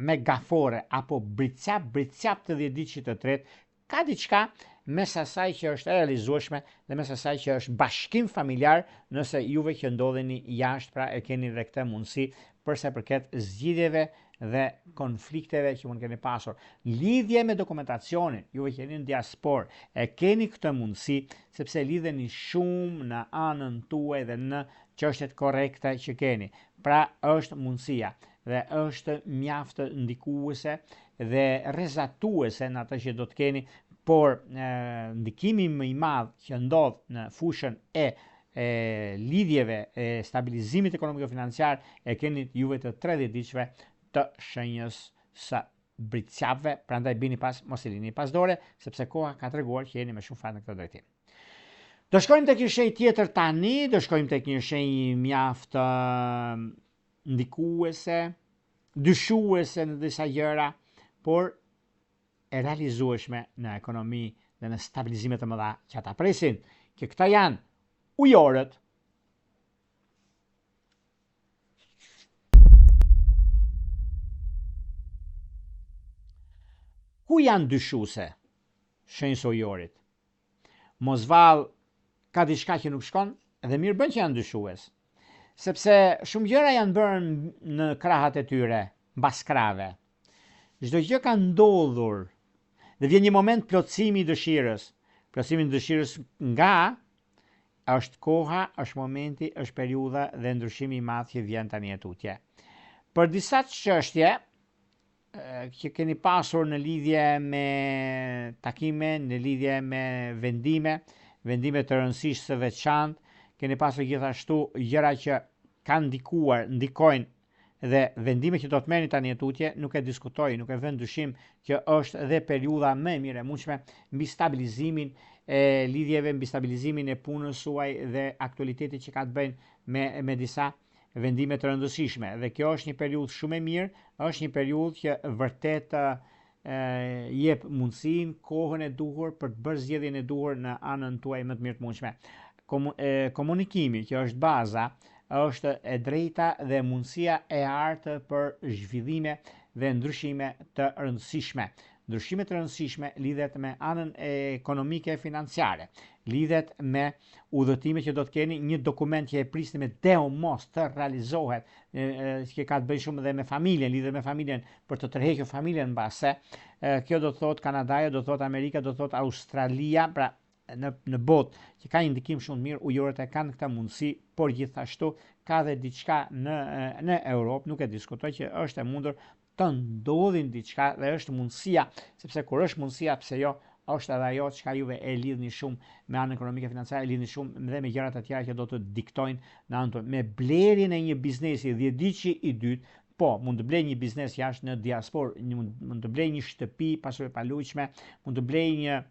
me gafore apo bricap të 10 diqit të tretë, ka diçka mes asaj që është e realizueshme dhe mes asaj që është bashkim familjar, nëse juve që ndodheni jashtë, pra e keni dhe këtë mundësi përsa përket zgjidhjeve dhe konflikteve që mund keni pasur. Lidhje me dokumentacionin, juve që jeni në diaspor, e keni këtë mundësi sepse lidheni shumë në anën tuaj dhe në çështjet korrekte që keni. Pra është mundësia dhe është mjaft ndikuese dhe rrezatuese në atë që do të keni, por ndikimi më i madh që ndodh në fushën e lidhjeve e stabilizimit ekonomiko-financiar e keni juve të 30 diqve të shenjës së bricapëve, prandaj bini pas, mos e lini pas dore, sepse koha ka treguar që jeni me shumë fat në këtë drejtim. Do shkojmë tek një shenjë tjetër tani, do shkojmë tek një shenjë mjaft ndikuese, dyshuese në disa gjëra, por e realizueshme në ekonomi dhe në stabilizime të mëdha që ata presin, që këta janë ujorët. Ku janë dyshuese shenjës së ujorit? Mos vallë ka diçka që nuk shkon dhe mirë bën që janë dyshues, sepse shumë gjëra janë bërë në krahat e tyre, mbas krave. Çdo gjë ka ndodhur dhe vjen një moment plotësimi i dëshirës. Plotësimi i dëshirës nga është koha, është momenti, është periudha dhe ndryshimi i madh që vjen tani tutje. Për disa çështje që keni pasur në lidhje me takime, në lidhje me vendime të rëndësishme së veçantë, keni pasur gjithashtu gjëra që kanë ndikojnë dhe vendime që do të merrni tani tutje, nuk e diskutoj, nuk e vën dyshim që është dhe periudha më e mirë e mundshme mbi stabilizimin e lidhjeve, mbi stabilizimin e punës suaj dhe aktualitetit që ka të bëjnë me disa vendime të rëndësishme. Dhe kjo është një periudhë shumë e mirë, është një periudhë që vërtet jep mundësinë, kohën e duhur për të bërë zgjedhjen e duhur në anën tuaj më të mirë të mundshme. Komunikimi, që është baza, është e drejta dhe mundësia e artë për zhvillime dhe ndryshime të rëndësishme. Ndryshimet të rëndësishme lidhet me anën ekonomike e financiare, lidhet me udhëtimet që do të keni, një dokument që e prisni me deo mos të realizohet, që ka të bëjë shumë dhe me familjen, lidhet me familjen për të tërhequr familjen mbase. Kjo do të thotë Kanadaja, do të thotë Amerika, do të thotë Australia, pra në botë që ka një ndikim shumë mirë, ujorët e kanë këtë mundësi, por gjithashtu ka dhe diçka në Europë, nuk e diskutoj që është e mundur të ndodhin diçka dhe është mundësia, sepse kur është mundësia, pse jo, është edhe ajo çka juve e lidhni shumë me anën ekonomike financiare, lidhni shumë dhe me gjërat e tjera që do të diktojnë në anën tonë. Me blerjen e një biznesi 10 diçi i dytë, po, mund të blej një biznes jashtë në diaspor, mund të blej një shtëpi pasur e paluajtshme, mund të blej një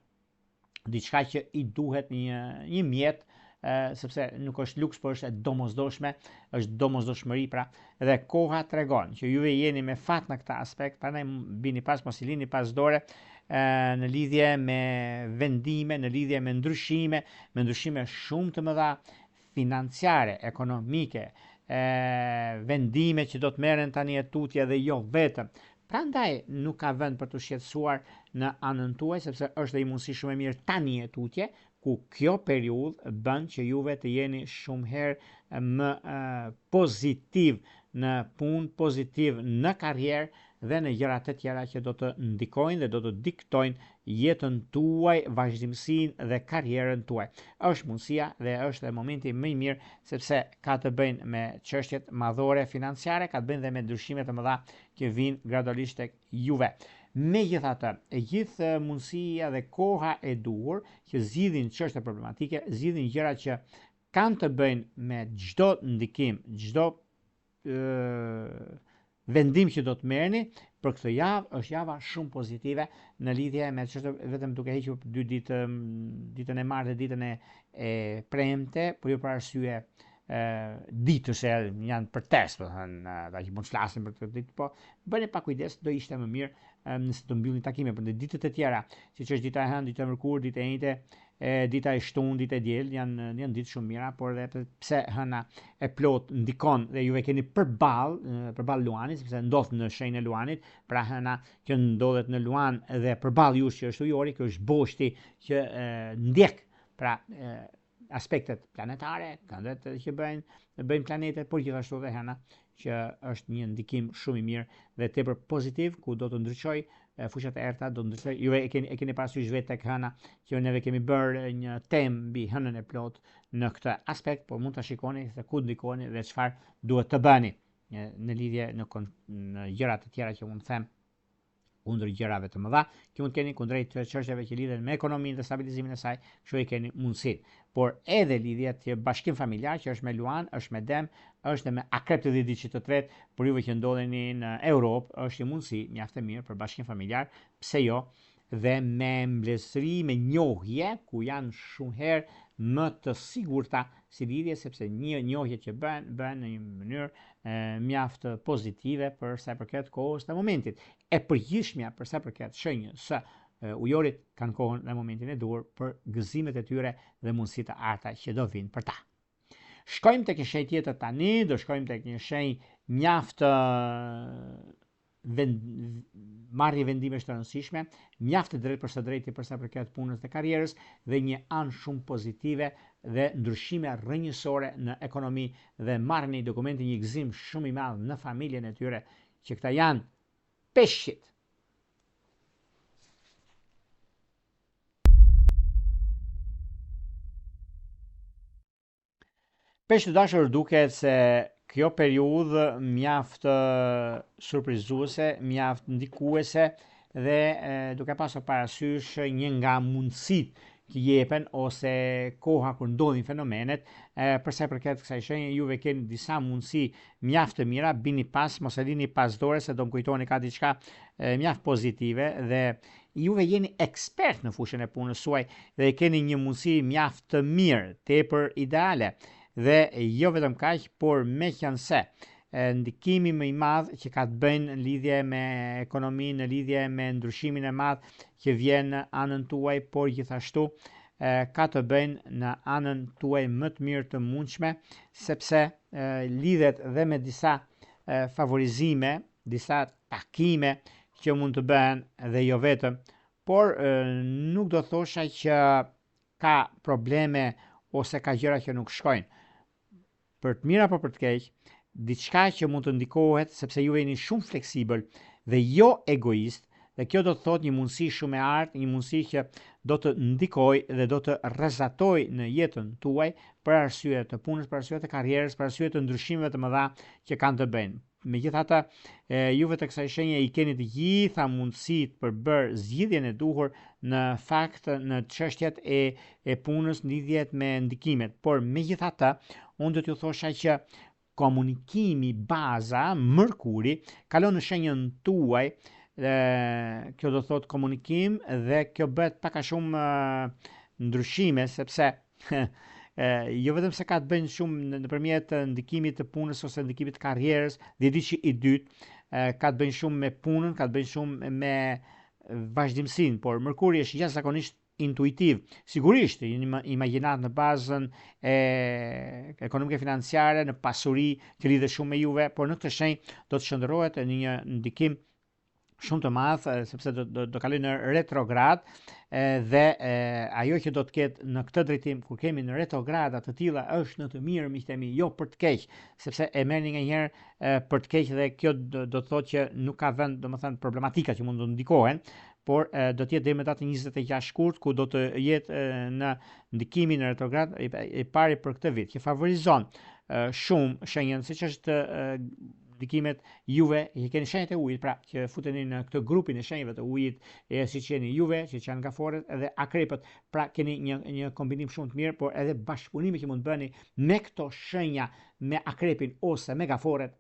diçka që i duhet një mjet, sepse nuk është luks, por është e domosdoshme, është domosdoshmëri pra, dhe koha tregon që juve jeni me fat në këtë aspekt, prandaj bini pas, mos i lini pas dore në lidhje me vendime, në lidhje me ndryshime shumë të mëdha financiare, ekonomike, vendime që do të merren tani e tutje dhe jo vetëm. Prandaj nuk ka vend për të shqetësuar në anën tuaj, sepse është dhe i mundësi shumë e mirë tani e tutje, ku kjo periudhë bën që juve të jeni shumë herë më pozitiv në punë, pozitiv në karrierë dhe në gjërat e tjera që do të ndikojnë dhe do të diktojnë jetën tuaj, vazhdimsinë dhe karrierën tuaj. Është mundësia dhe është dhe momenti më i mirë, sepse ka të bëjnë me çështjet madhore financiare, ka të bëjnë dhe me ndryshime të mëdha që vijnë gradualisht tek juve. Megjithatë, e gjithë mundësia dhe koha e duhur që zgjidhin çështje problematike, zgjidhin gjëra që kanë të bëjnë me çdo ndikim, çdo vendim që do të merrni për këtë javë, është java shumë pozitive në lidhje me çështë, vetëm duke hequr 2 ditë, ditën e martë dhe ditën e premte, por jo për arsye ditës se janë për test, po thënë, ata që mund të flasin për këtë ditë, po bëni pa kujdes, do ishte më mirë nëse të mbyllni takime, por në ditët e tjera, siç është dita e hënë, dita e mërkurë, dita e njëjtë, dita e shtunë, dita e diel, janë ditë shumë mira, por edhe pse hëna e plot ndikon dhe juve keni përballë luanit, sepse ndodh në shenjën e luanit, pra hëna që ndodhet në luan dhe përballë jush që është ujori, që është boshti që ndjek pra aspektet planetare, këndet që bëjnë planetet, por gjithashtu dhe hëna që është një ndikim shumë i mirë dhe tepër pozitiv, ku do të ndryshoj fushat e errta, do të ndryshoj. Juve e keni parasysh vetë tek hëna që neve kemi bërë një temë mbi hënën e plot në këtë aspekt, por mund ta shikoni se ku ndikoni dhe çfarë duhet të bëni në lidhje në gjëra të tjera që mund të them kundër gjërave të mëdha që mund të keni kundrejt çështjeve që lidhen me ekonominë dhe stabilizimin e saj, kështu e keni mundësinë. Por edhe lidhjet që bashkim familjar që është me luan, është me dem, është me akrep të 10 ditë të tret, por juve që ndodheni në Europë, është një mundësi mjaft e mirë për bashkim familjar, pse jo, dhe me mbledhëri, me njohje, ku janë shumë herë më të sigurta si lidhje, sepse një njohje që bën në një mënyrë mjaft pozitive për sa i përket kohës të momentit. E përgjithshmja për sa i përket shenjës së ujorit kanë kohën në momentin e duhur për gëzimet e tyre dhe mundësitë të arta që do vinë për ta. Shkojmë tek një shenjë tjetër tani, do shkojmë tek një shenjë mjaft marrje vendimesh të rëndësishme, mjaft të drejtë për së drejti për sa përket punës dhe karrierës dhe një anë shumë pozitive dhe ndryshime rrënjësore në ekonomi dhe marrni dokumenti një gëzim shumë i madh në familjen e tyre që këta janë peshqit. Peshë të dashur, duket se kjo periudhë mjaft surprizuese, mjaft ndikuese dhe duke pasur parasysh një nga mundësitë që jepen ose koha kur ndodhin fenomenet, për sa i përket kësaj shenje, juve keni disa mundësi mjaft të mira, bini pas, mos e lini pas dore se do më kujtoni ka diçka mjaft pozitive dhe juve jeni ekspert në fushën e punës suaj dhe keni një mundësi mjaft të mirë, tepër ideale. Dhe jo vetëm kaq, por meqense ndikimi më i madh që ka të bëjnë në lidhje me ekonominë, në lidhje me ndryshimin e madh që vjen në anën tuaj, por gjithashtu ka të bëjnë në anën tuaj më të mirë të mundshme, sepse lidhet dhe me disa favorizime, disa takime që mund të bëhen dhe jo vetëm, por nuk do thosha që ka probleme ose ka gjëra që nuk shkojnë. Për të mirë apo për të keq, diçka që mund të ndikohet sepse ju jeni shumë fleksibël dhe jo egoist, dhe kjo do të thotë një mundësi shumë e artë, një mundësi që do të ndikoj dhe do të rrezatoj në jetën tuaj për arsye të punës, për arsye të karrierës, për arsye të ndryshimeve të mëdha që kanë të bëjnë. Megjithatë, juve të kësaj shenje i keni të gjitha mundësitë për bërë zgjidhjen e duhur në fakt në çështjet e punës në lidhje me ndikimet, por megjithatë, unë do t'ju thosha që komunikimi baza, Mërkuri, kalon në shenjën tuaj kjo do thot komunikim dhe kjo bëhet pak a shumë ndryshime sepse jo vetëm se ka të bëjnë shumë nëpërmjet ndikimit të punës ose ndikimit të karrierës, dhe di që i dytë ka të bëjnë shumë me punën, ka të bëjnë shumë me vazhdimsinë, por Mërkuri është jashtëzakonisht intuitiv. Sigurisht, imagjinat në bazën ekonomike financiare, në pasuri që lidhet shumë me juve, por në këtë shenjë do të shndërrohet në një ndikim shumë të madh, sepse do kaloj në retrograd dhe ajo që do të ketë në këtë drejtim kur kemi në retrograda të tilla është në të mirë, miqtemi, jo për të keq, sepse e merrni nganjëherë për të keq dhe kjo do të thotë që nuk ka vend, domethënë problematika që mund të ndikohen, por do të jetë deri më datën 26 shkurt ku do të jetë në ndikimin e retrograd i pari për këtë vit, që favorizon shumë shenjën, siç është ndikimet juve që keni shenjat e ujit, pra që futeni në këtë grupin e shenjave të ujit, siç jeni juve, siç janë gaforet edhe akrepët, pra keni një kombinim shumë të mirë, por edhe bashkëpunimi që mund bëni me këto shenja, me akrepin ose me gaforet,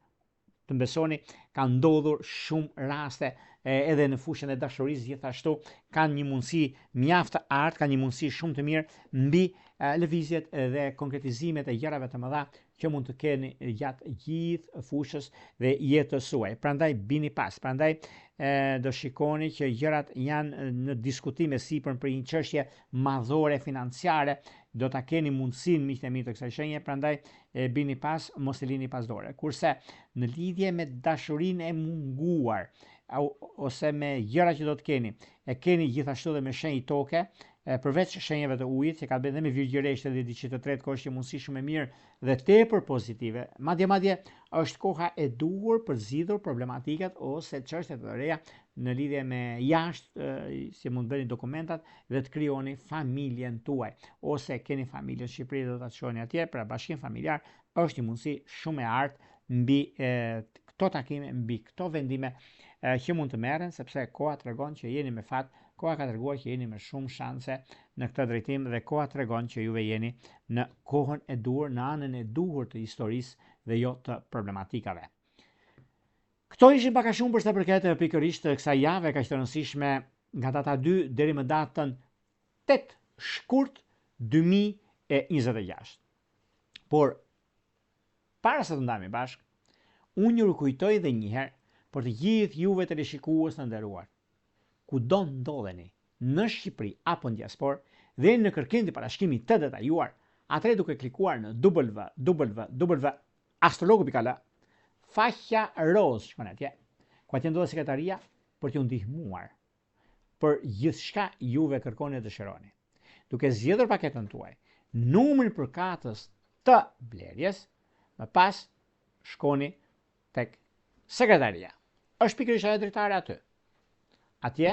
të mbesoni, ka ndodhur shumë raste edhe në fushën e dashurisë, gjithashtu kanë një mundësi mjaft të artë, kanë një mundësi shumë të mirë mbi lëvizjet dhe konkretizimet e gjërave të mëdha që mund të keni gjatë gjithë fushës dhe jetës suaj. Prandaj bini pas, prandaj do shikoni që gjërat janë në diskutime sipër për një çështje madhore financiare, do ta keni mundësinë miqtë e mi të kësaj shenje, prandaj bini pas, mos e lini pas dore. Kurse në lidhje me dashurinë e munguar ose me gjëra që do të keni, e keni gjithashtu dhe me shenjë toke, përveç shenjave të ujit, që ka bënë me virgjëresht dhe diçka të tretë, ko është një mundësi shumë e mirë dhe tepër pozitive. Madje është koha e duhur për zgjidhur problematikat ose çështjet të reja në lidhje me jashtë, si mund bëni dokumentat dhe të krijoni familjen tuaj, ose keni familje në Shqipëri dhe do ta çoni atje, pra bashkim familjar është një mundësi shumë e artë mbi këto takime, mbi këto vendime që mund të merren, sepse koha tregon që jeni me fat, koha ka treguar që jeni me shumë shanse në këtë drejtim dhe koha tregon që juve jeni në kohën e duhur, në anën e duhur të historisë dhe jo të problematikave. Këto ishin pak a shumë për sa i përket pikërisht kësaj jave kaq të rëndësishme nga data 2 deri më datën 8 shkurt 2026. Por para se të ndajmë bashkë, unë ju rikujtoj edhe një herë për të gjithë juve teleshikues të nderuar, kudo ndodheni në Shqipëri apo në diaspor dhe në kërkim të parashikimit të detajuar, atëherë duke klikuar në www.astrologu.al, faqja roz shkon atje, ku atje ndodhet sekretaria për t'ju ndihmuar për gjithçka juve kërkoni dhe dëshironi. Duke zgjedhur paketën tuaj, numrin përkatës të blerjes, më pas shkoni tek sekretaria. Është pikërisht ajo drejtare aty. Atje,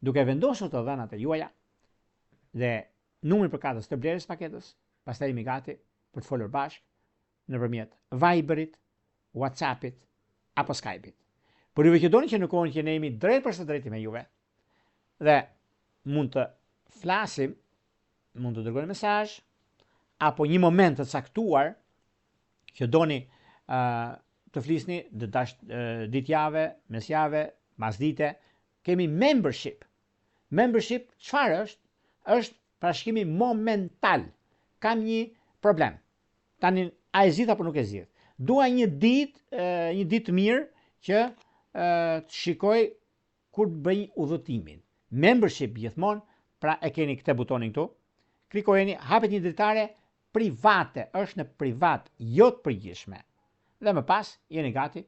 duke vendosur të dhënat e juaja dhe numrin përkatës të blerjes paketës, pastaj jemi gati për të folur bashkë nëpërmjet Viberit, WhatsAppit apo Skypeit. Por juve që doni që në kohën që ne jemi drejt për së drejti me juve dhe mund të flasim, mund të dërgoni mesazh apo një moment të caktuar që doni të flisni ditjave, mesjave, masdite, kemi membership. Membership çfarë është? Është parashikimi momental. Kam një problem. Tani a e zgjidh apo nuk e zgjidh? Dua një ditë të mirë që të shikoj kur të bëj udhëtimin. Membership gjithmonë, pra e keni këtë butonin këtu. Klikojeni, hapet një dritare private, është në privat, jo të përgjithshme. Dhe më pas jeni gati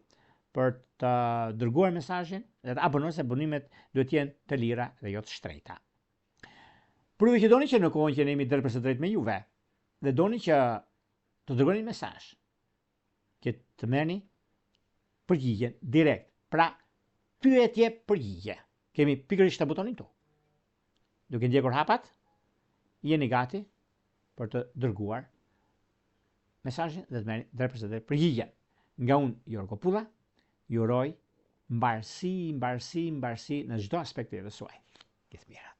për të dërguar mesazhin dhe të abonuar se abonimet duhet të jenë të lira dhe jo të shtrejta. Por ju që doni që në kohën që ne jemi drejt për së drejt me juve dhe doni që të dërgoni mesazh, që të merrni përgjigjen direkt. Pra, pyetje përgjigje. Kemi pikërisht të butonin këtu. Duke ndjekur hapat, jeni gati për të dërguar mesazhin dhe të merrni drejt për së drejt përgjigjen. Nga unë, Jorgo Pulla, ju uroj mbarësi në çdo aspekt të jetës suaj. Gjithë mirat.